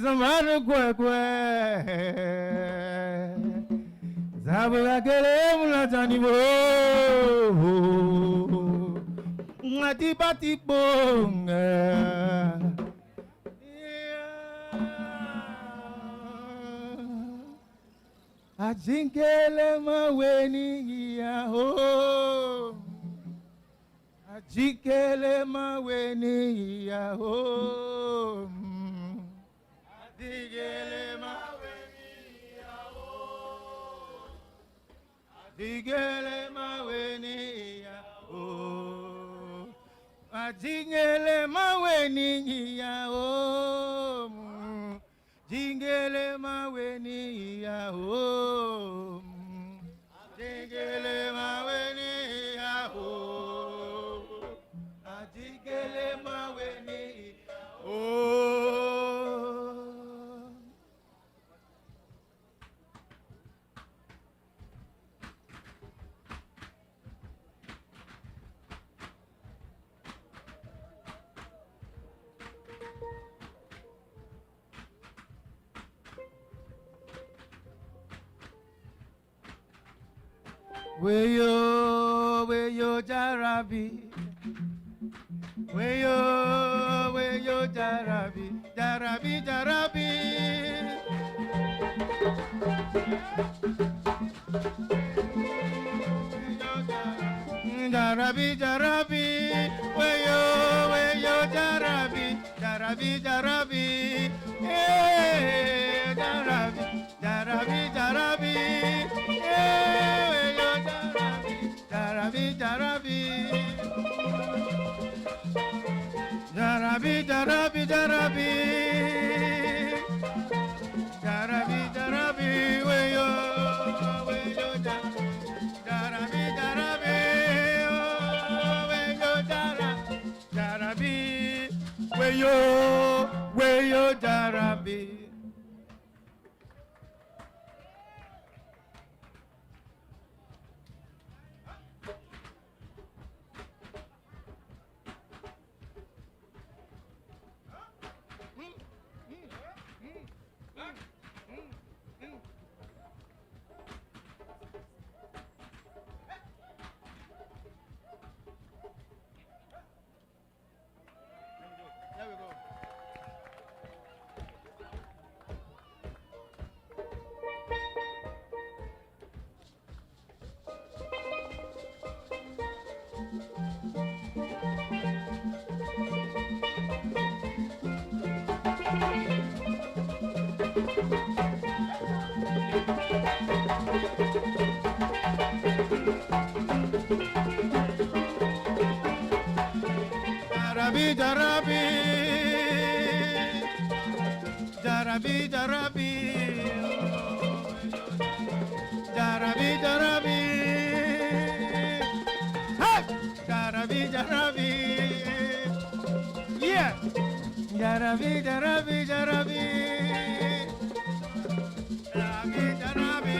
Samara Kwekwe Zabuga Kele Mulatani Bo Ngati Pati Bonga Ajinkele Maweni Yaho Ajikele Maweni Yaho Digele maweni yao, digele maweni yao, digele maweni yao, digele maweni yao, digele maweni yao, digele maweni yao. Weyo Jarabi, Weyo Jarabi, Jarabi, Jarabi. Jarabi, Jarabi, Weyo Jarabi, Jarabi, Jarabi, eh, Jarabi, Jarabi, Jarabi, eh, Weyo Jarabi, Jarabi, Jarabi, Jarabi, Jarabi, Jarabi, Jarabi, Weyo Jarabi, Jarabi, Weyo Jarabi, Weyo Jarabi. Jarabi, Jarabi, Jarabi, Jarabi, Jarabi, Jarabi, hey! Jarabi, Jarabi, yeah, Jarabi, Jarabi, Jarabi, Jarabi, Jarabi.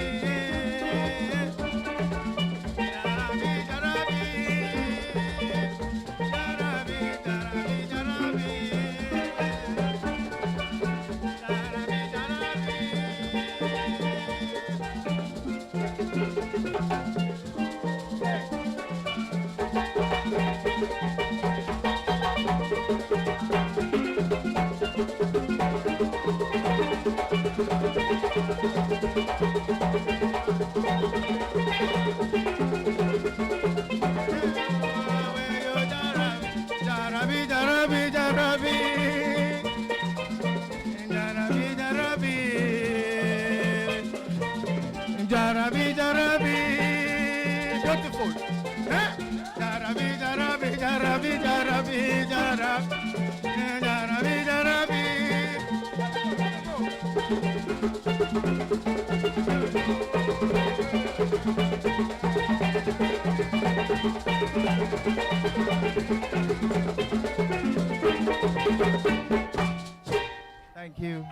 Jarabi, Jarabi, beautiful. Jarabi, Jarabi, Jarabi, Jarabi, Jarabi, Jarabi, Thank you.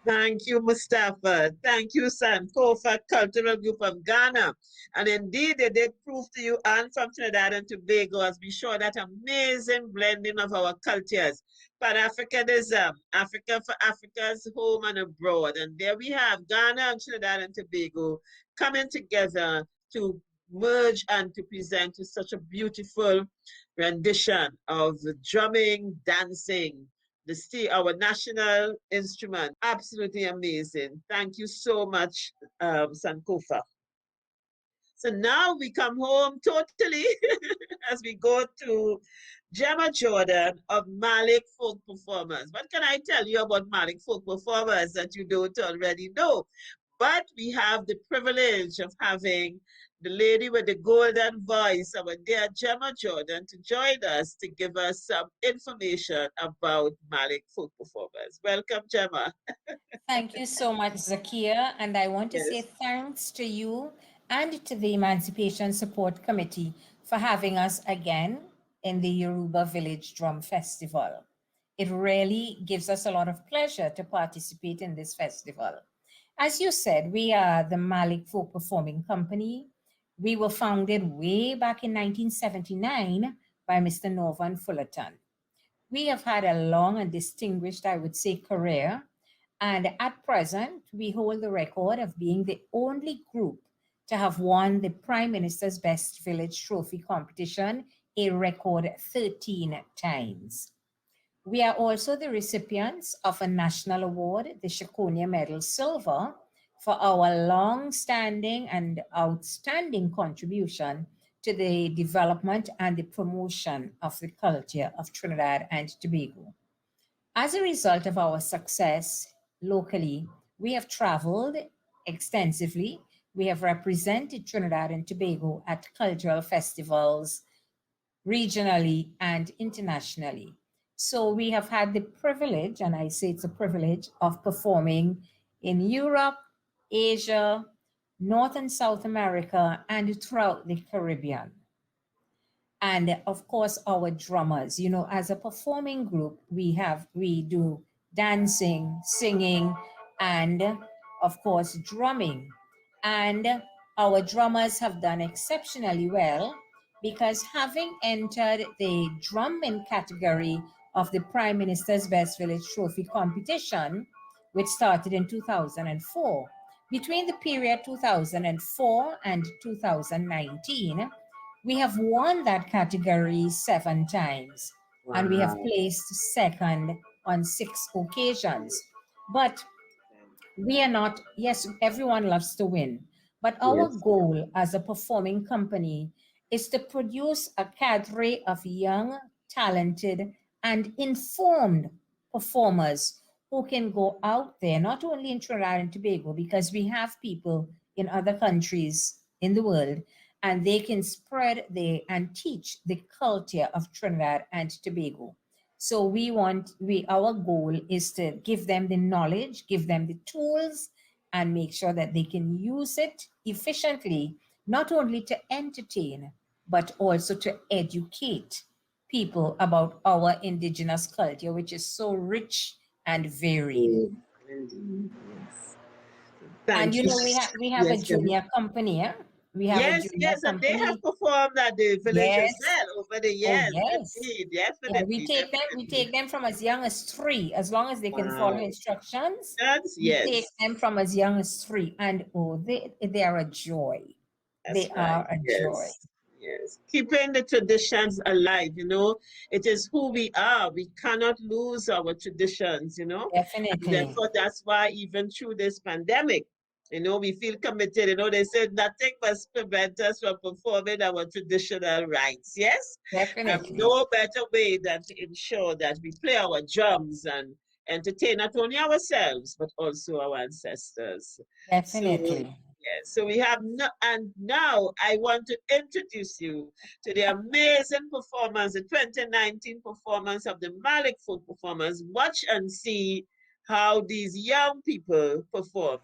Thank you, Mustafa. Thank you, Sankofa Cultural Group of Ghana. And indeed, they did prove to you and from Trinidad and Tobago as we show that amazing blending of our cultures. Pan-Africanism, Africa for Africa's home and abroad. And there we have Ghana and Trinidad and Tobago coming together to merge and to present to such a beautiful rendition of drumming, dancing, our national instrument. Absolutely amazing. Thank you so much, Sankofa. So now we come home totally as we go to Gemma Jordan of Malik Folk Performers. What can I tell you about Malik Folk Performers that you don't already know? But we have the privilege of having the lady with the golden voice, our dear Gemma Jordan, to join us to give us some information about Malik Folk Performers. Welcome, Gemma. Thank you so much, Zakia. And I want to say thanks to you and to the Emancipation Support Committee for having us again in the Yoruba Village Drum Festival. It really gives us a lot of pleasure to participate in this festival. As you said, we are the Malik Folk Performing Company. We were founded way back in 1979 by Mr. Norvan Fullerton. We have had a long and distinguished, I would say, career. And at present, we hold the record of being the only group to have won the Prime Minister's Best Village Trophy competition a record 13 times. We are also the recipients of a national award, the Shakonia Medal Silver, for our long-standing and outstanding contribution to the development and the promotion of the culture of Trinidad and Tobago. As a result of our success locally, we have traveled extensively. We have represented Trinidad and Tobago at cultural festivals, regionally and internationally. So we have had the privilege, and I say it's a privilege, of performing in Europe, Asia, North and South America, and throughout the Caribbean. And of course, our drummers, you know, as a performing group, we do dancing, singing, and of course, drumming. And our drummers have done exceptionally well because having entered the drumming category of the Prime Minister's Best Village Trophy competition, which started in 2004, between the period 2004 and 2019, we have won that category 7 times, and we have placed second on 6 occasions. But we are not, yes, everyone loves to win, but our goal as a performing company is to produce a cadre of young, talented, and informed performers who can go out there, not only in Trinidad and Tobago, because we have people in other countries in the world, and they can spread and teach the culture of Trinidad and Tobago. So our goal is to give them the knowledge, give them the tools, and make sure that they can use it efficiently, not only to entertain, but also to educate people about our indigenous culture, which is so rich and varied. And you know, we have a junior company, yeah? We have a junior company. And they have performed at the village as well over the years. Oh, yes. Indeed, definitely. Yeah, we take them from as young as 3, as long as they can follow instructions. We take them from as young as 3, and they are a joy. They are a joy. Yes, keeping the traditions alive, you know, it is who we are. We cannot lose our traditions, you know. Definitely. And therefore, that's why even through this pandemic, you know, we feel committed. You know, they said nothing must prevent us from performing our traditional rites. Yes? Definitely. No better way than to ensure that we play our drums and entertain not only ourselves, but also our ancestors. Definitely. So we have, and now I want to introduce you to the amazing performance, the 2019 performance of the Malik Folk Performers. Watch and see how these young people perform.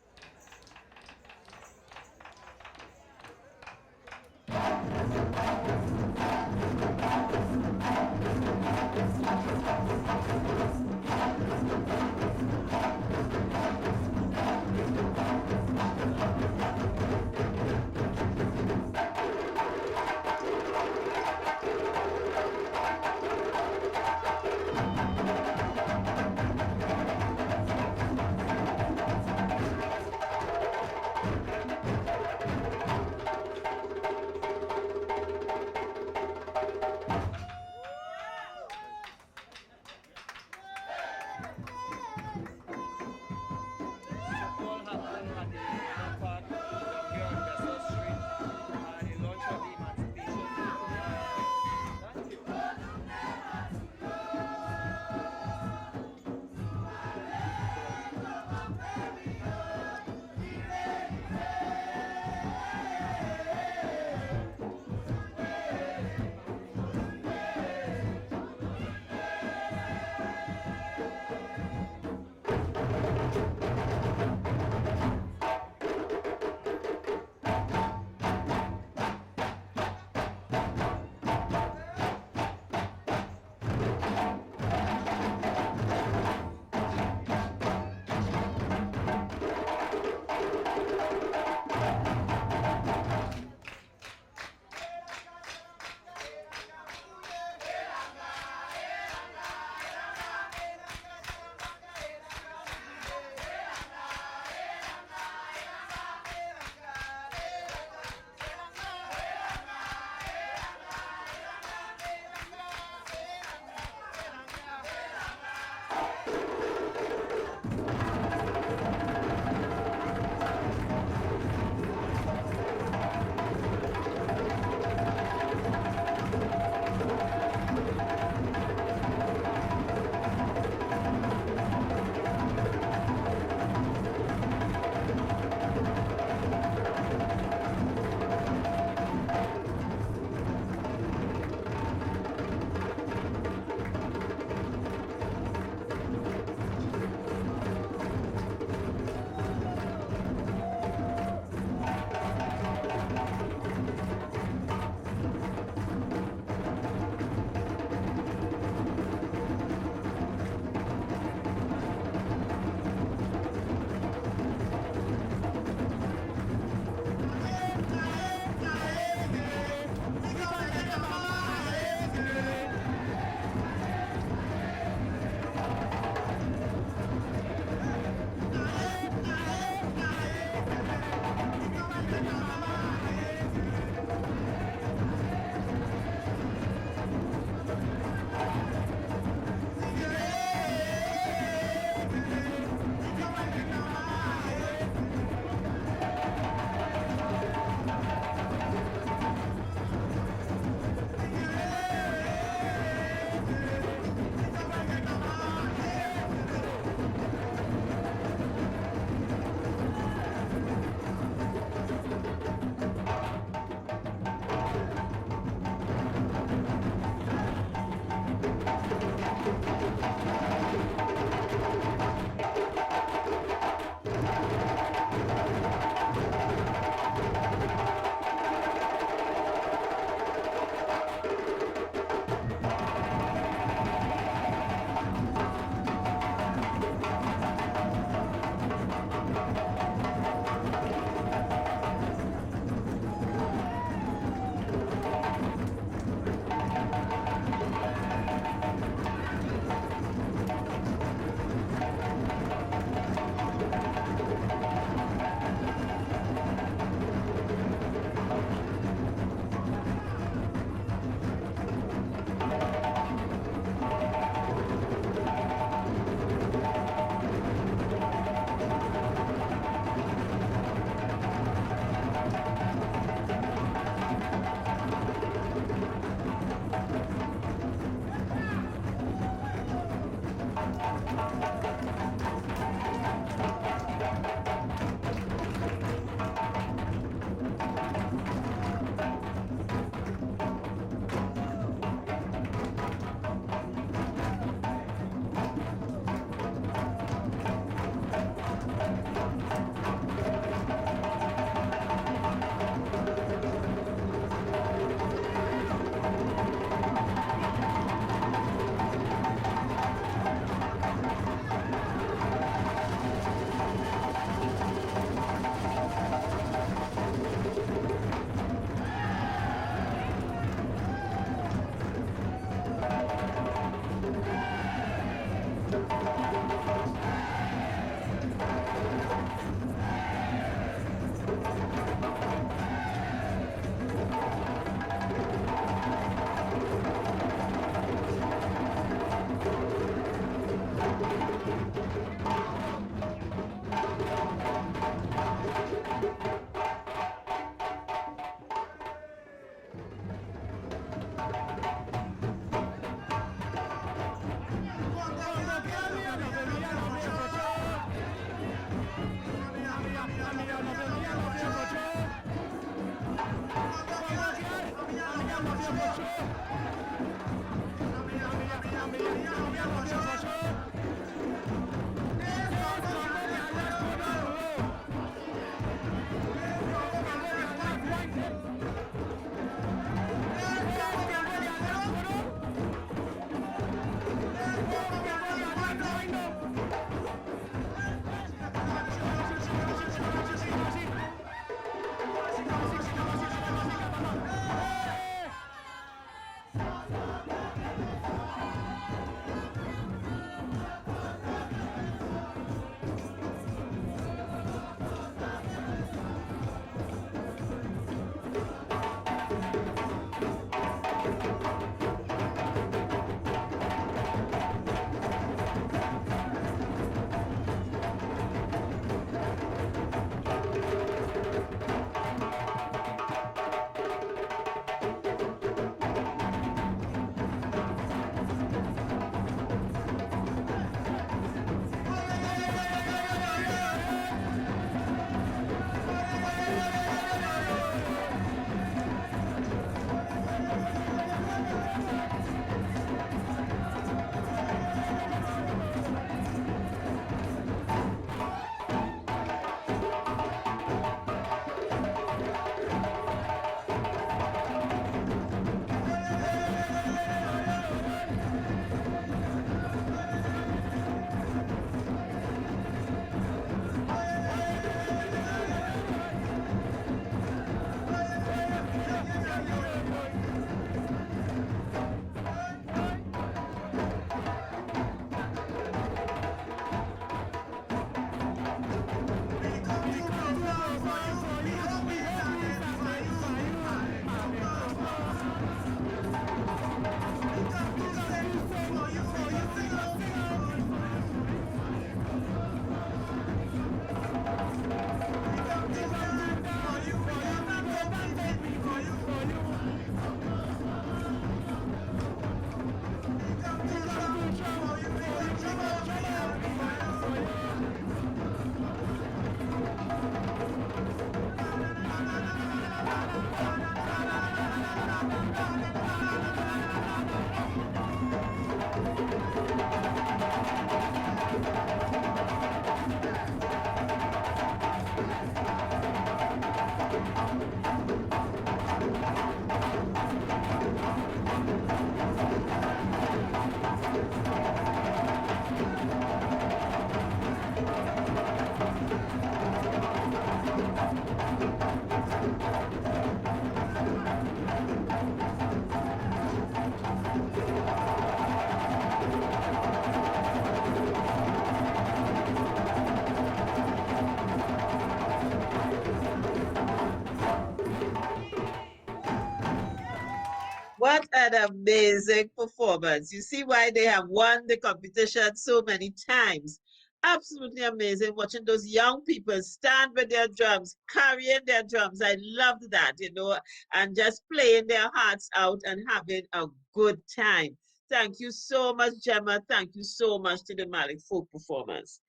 an amazing performance. You see why they have won the competition so many times. Absolutely amazing watching those young people stand with their drums, carrying their drums. I loved that, you know, and just playing their hearts out and having a good time. Thank you so much, Gemma. Thank you so much to the Malik folk performance.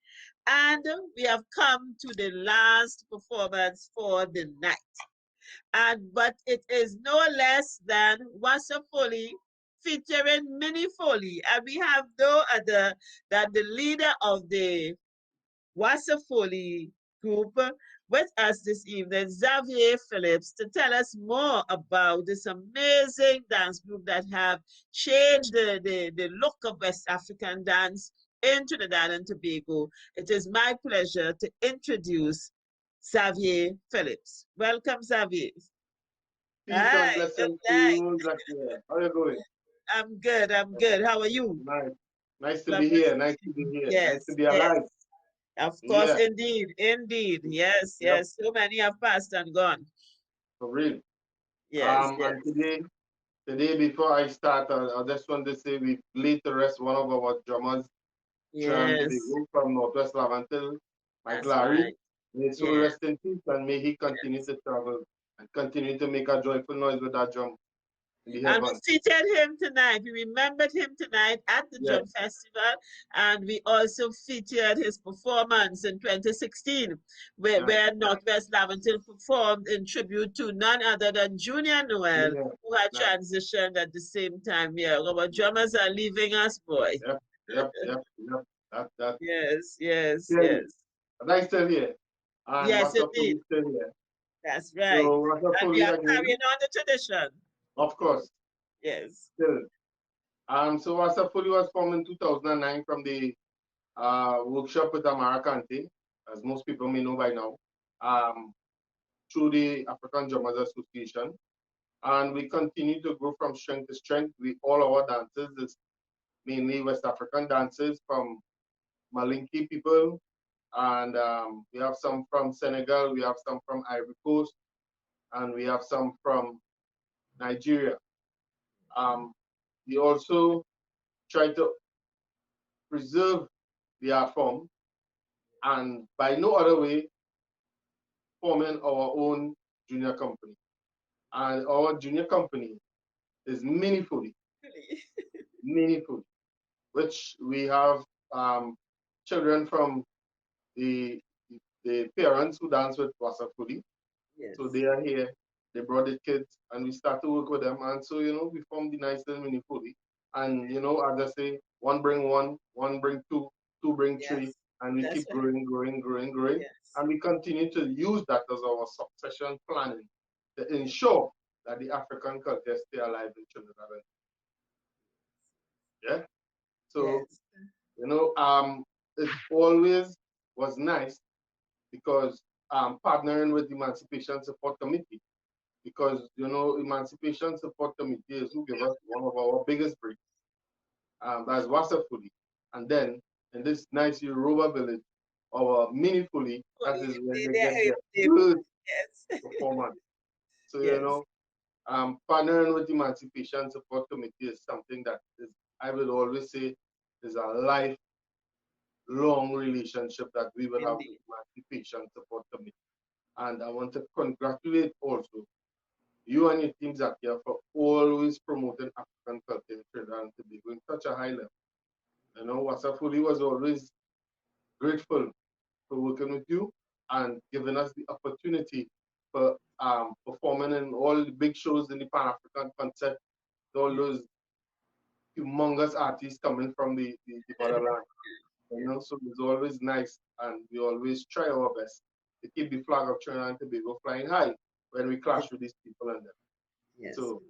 And we have come to the last performance for the night. But it is no less than Wassa Foley featuring Mini Foley. And we have no other than the leader of the Wassa Foley group with us this evening, Xavier Phillips, to tell us more about this amazing dance group that have changed the look of West African dance in Trinidad and Tobago. It is my pleasure to introduce Xavier Phillips. Welcome, Xavier. Peace and blessings to you, Zakia. How are you doing? I'm good, I'm good. How are you? Nice. Nice to be here. Nice to be here. Yes, nice to be alive. yes. Of course, Yeah. indeed, indeed. Yes, Yep. yes. So many have passed and gone. For real. Yes, yes. And today before I start, I just want to say we laid to rest one of our drummers, Yes. from Northwest Laventille, Mike That's Larry. right. May his soul Yes. rest in peace and may he continue to travel and continue to make a joyful noise with that drum in the And we heavens. featured him tonight. We remembered him tonight at the Yes. Drum Festival, and we also featured his performance in 2016, where Northwest Laventille performed in tribute to none other than Junior Noel, Yeah. who had Nice. transitioned at the same time. Yeah, our drummers are leaving us, boy. Yep. That. Yes, yes, Really. yes. But I still here. And Yes, What's Up indeed. is still here. That's right. So What's Up And we are again? carrying on the tradition. Of course. Yes. Still. So What's Up was formed in 2009 from the workshop with Amaracante, as most people may know by now, through the African Drummers Association. And we continue to grow from strength to strength. All our dancers is mainly West African dancers from Malinki people, and we have some from Senegal, we have some from Ivory Coast, and we have some from Nigeria. We also try to preserve the art form, and by no other way, forming our own junior company. And our junior company is Meaningfully, which we have children from the parents who dance with Wasafuli. Yes. So they are here, they brought the kids, and we start to work with them. And so, we formed the nice little Meaningfully. And, as I say, one bring one, one bring two, two bring three, and we keep growing. Yes. And we continue to use that as our succession planning to ensure that the African culture stay alive in Trinidad. Yeah. So, it always was nice because partnering with the Emancipation Support Committee, because Emancipation Support Committee is who give us one of our biggest breaks. That's Wasafuli. And then in this nice Yoruba village, our Meaningfully, that is where they get their good performance. So partnering with the Emancipation Support Committee is something that I will always say is a lifelong relationship that we will have with the Emancipation Support Committee. And I want to congratulate also you and your teams out here for always promoting African culture in Trinidad and Tobago in such a high level. Wasafuli was always grateful for working with you and giving us the opportunity for performing in all the big shows in the Pan-African concept, all those humongous artists coming from the motherland. So it's always nice, and we always try our best to keep the flag of Trinidad and Tobago flying high when we clash with these people and them. Yes. So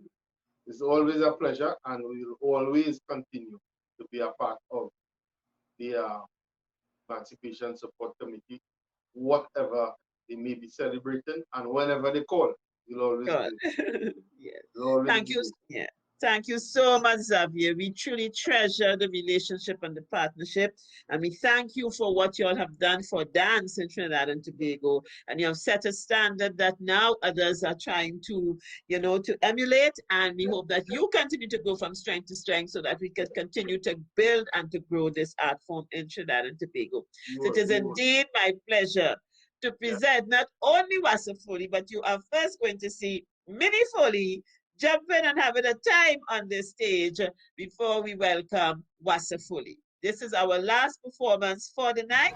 it's always a pleasure, and we will always continue to be a part of the Emancipation Support Committee, whatever they may be celebrating, and whenever they call, we'll always do. Yes. Thank you. Yeah. Thank you so much, Xavier. We truly treasure the relationship and the partnership. And we thank you for what you all have done for dance in Trinidad and Tobago. And you have set a standard that now others are trying to, to emulate. And we hope that you continue to go from strength to strength so that we can continue to build and to grow this art form in Trinidad and Tobago. So it is indeed my pleasure to present not only Wassa Foley, but you are first going to see Mini Foley jumping and having a time on this stage before we welcome Wassa Foley. This is our last performance for the night.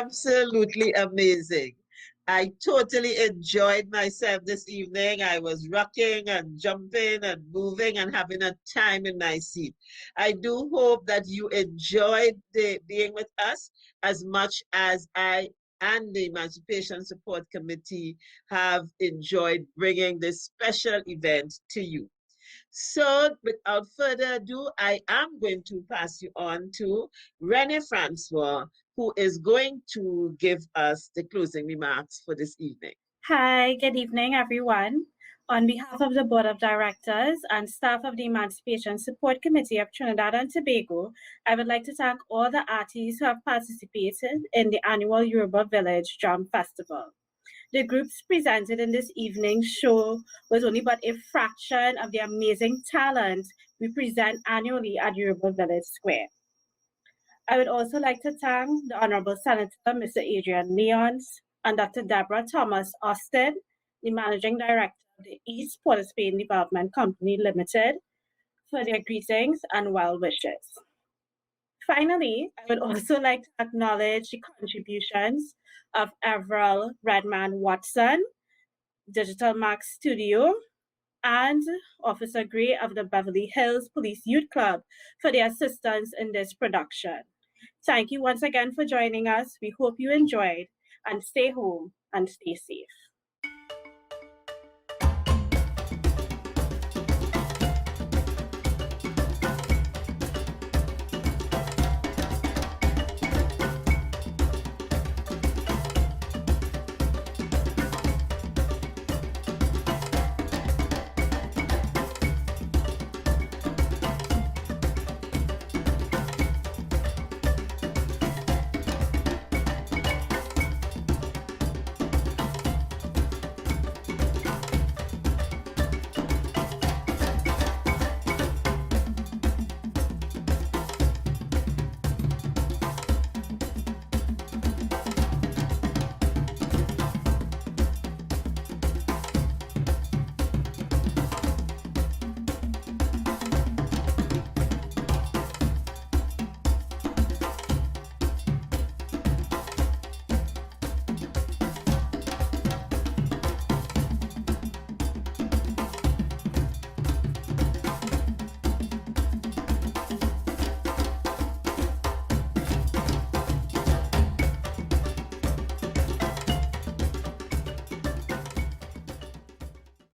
absolutely amazing. I totally enjoyed myself this evening. I was rocking and jumping and moving and having a time in my seat. I do hope that you enjoyed being with us as much as I and the Emancipation Support Committee have enjoyed bringing this special event to you. So without further ado, I am going to pass you on to Rene Francois, who is going to give us the closing remarks for this evening. Hi, good evening, everyone. On behalf of the Board of Directors and staff of the Emancipation Support Committee of Trinidad and Tobago, I would like to thank all the artists who have participated in the annual Yoruba Village Drum Festival. The groups presented in this evening's show was only but a fraction of the amazing talent we present annually at Yoruba Village Square. I would also like to thank the Honorable Senator, Mr. Adrian Leons, and Dr. Deborah Thomas Austin, the Managing Director of the East Port of Spain Development Company Limited, for their greetings and well wishes. Finally, I would also like to acknowledge the contributions of Everell Redman Watson, Digital Max Studio, and Officer Gray of the Beverly Hills Police Youth Club for their assistance in this production. Thank you once again for joining us. We hope you enjoyed, and stay home and stay safe.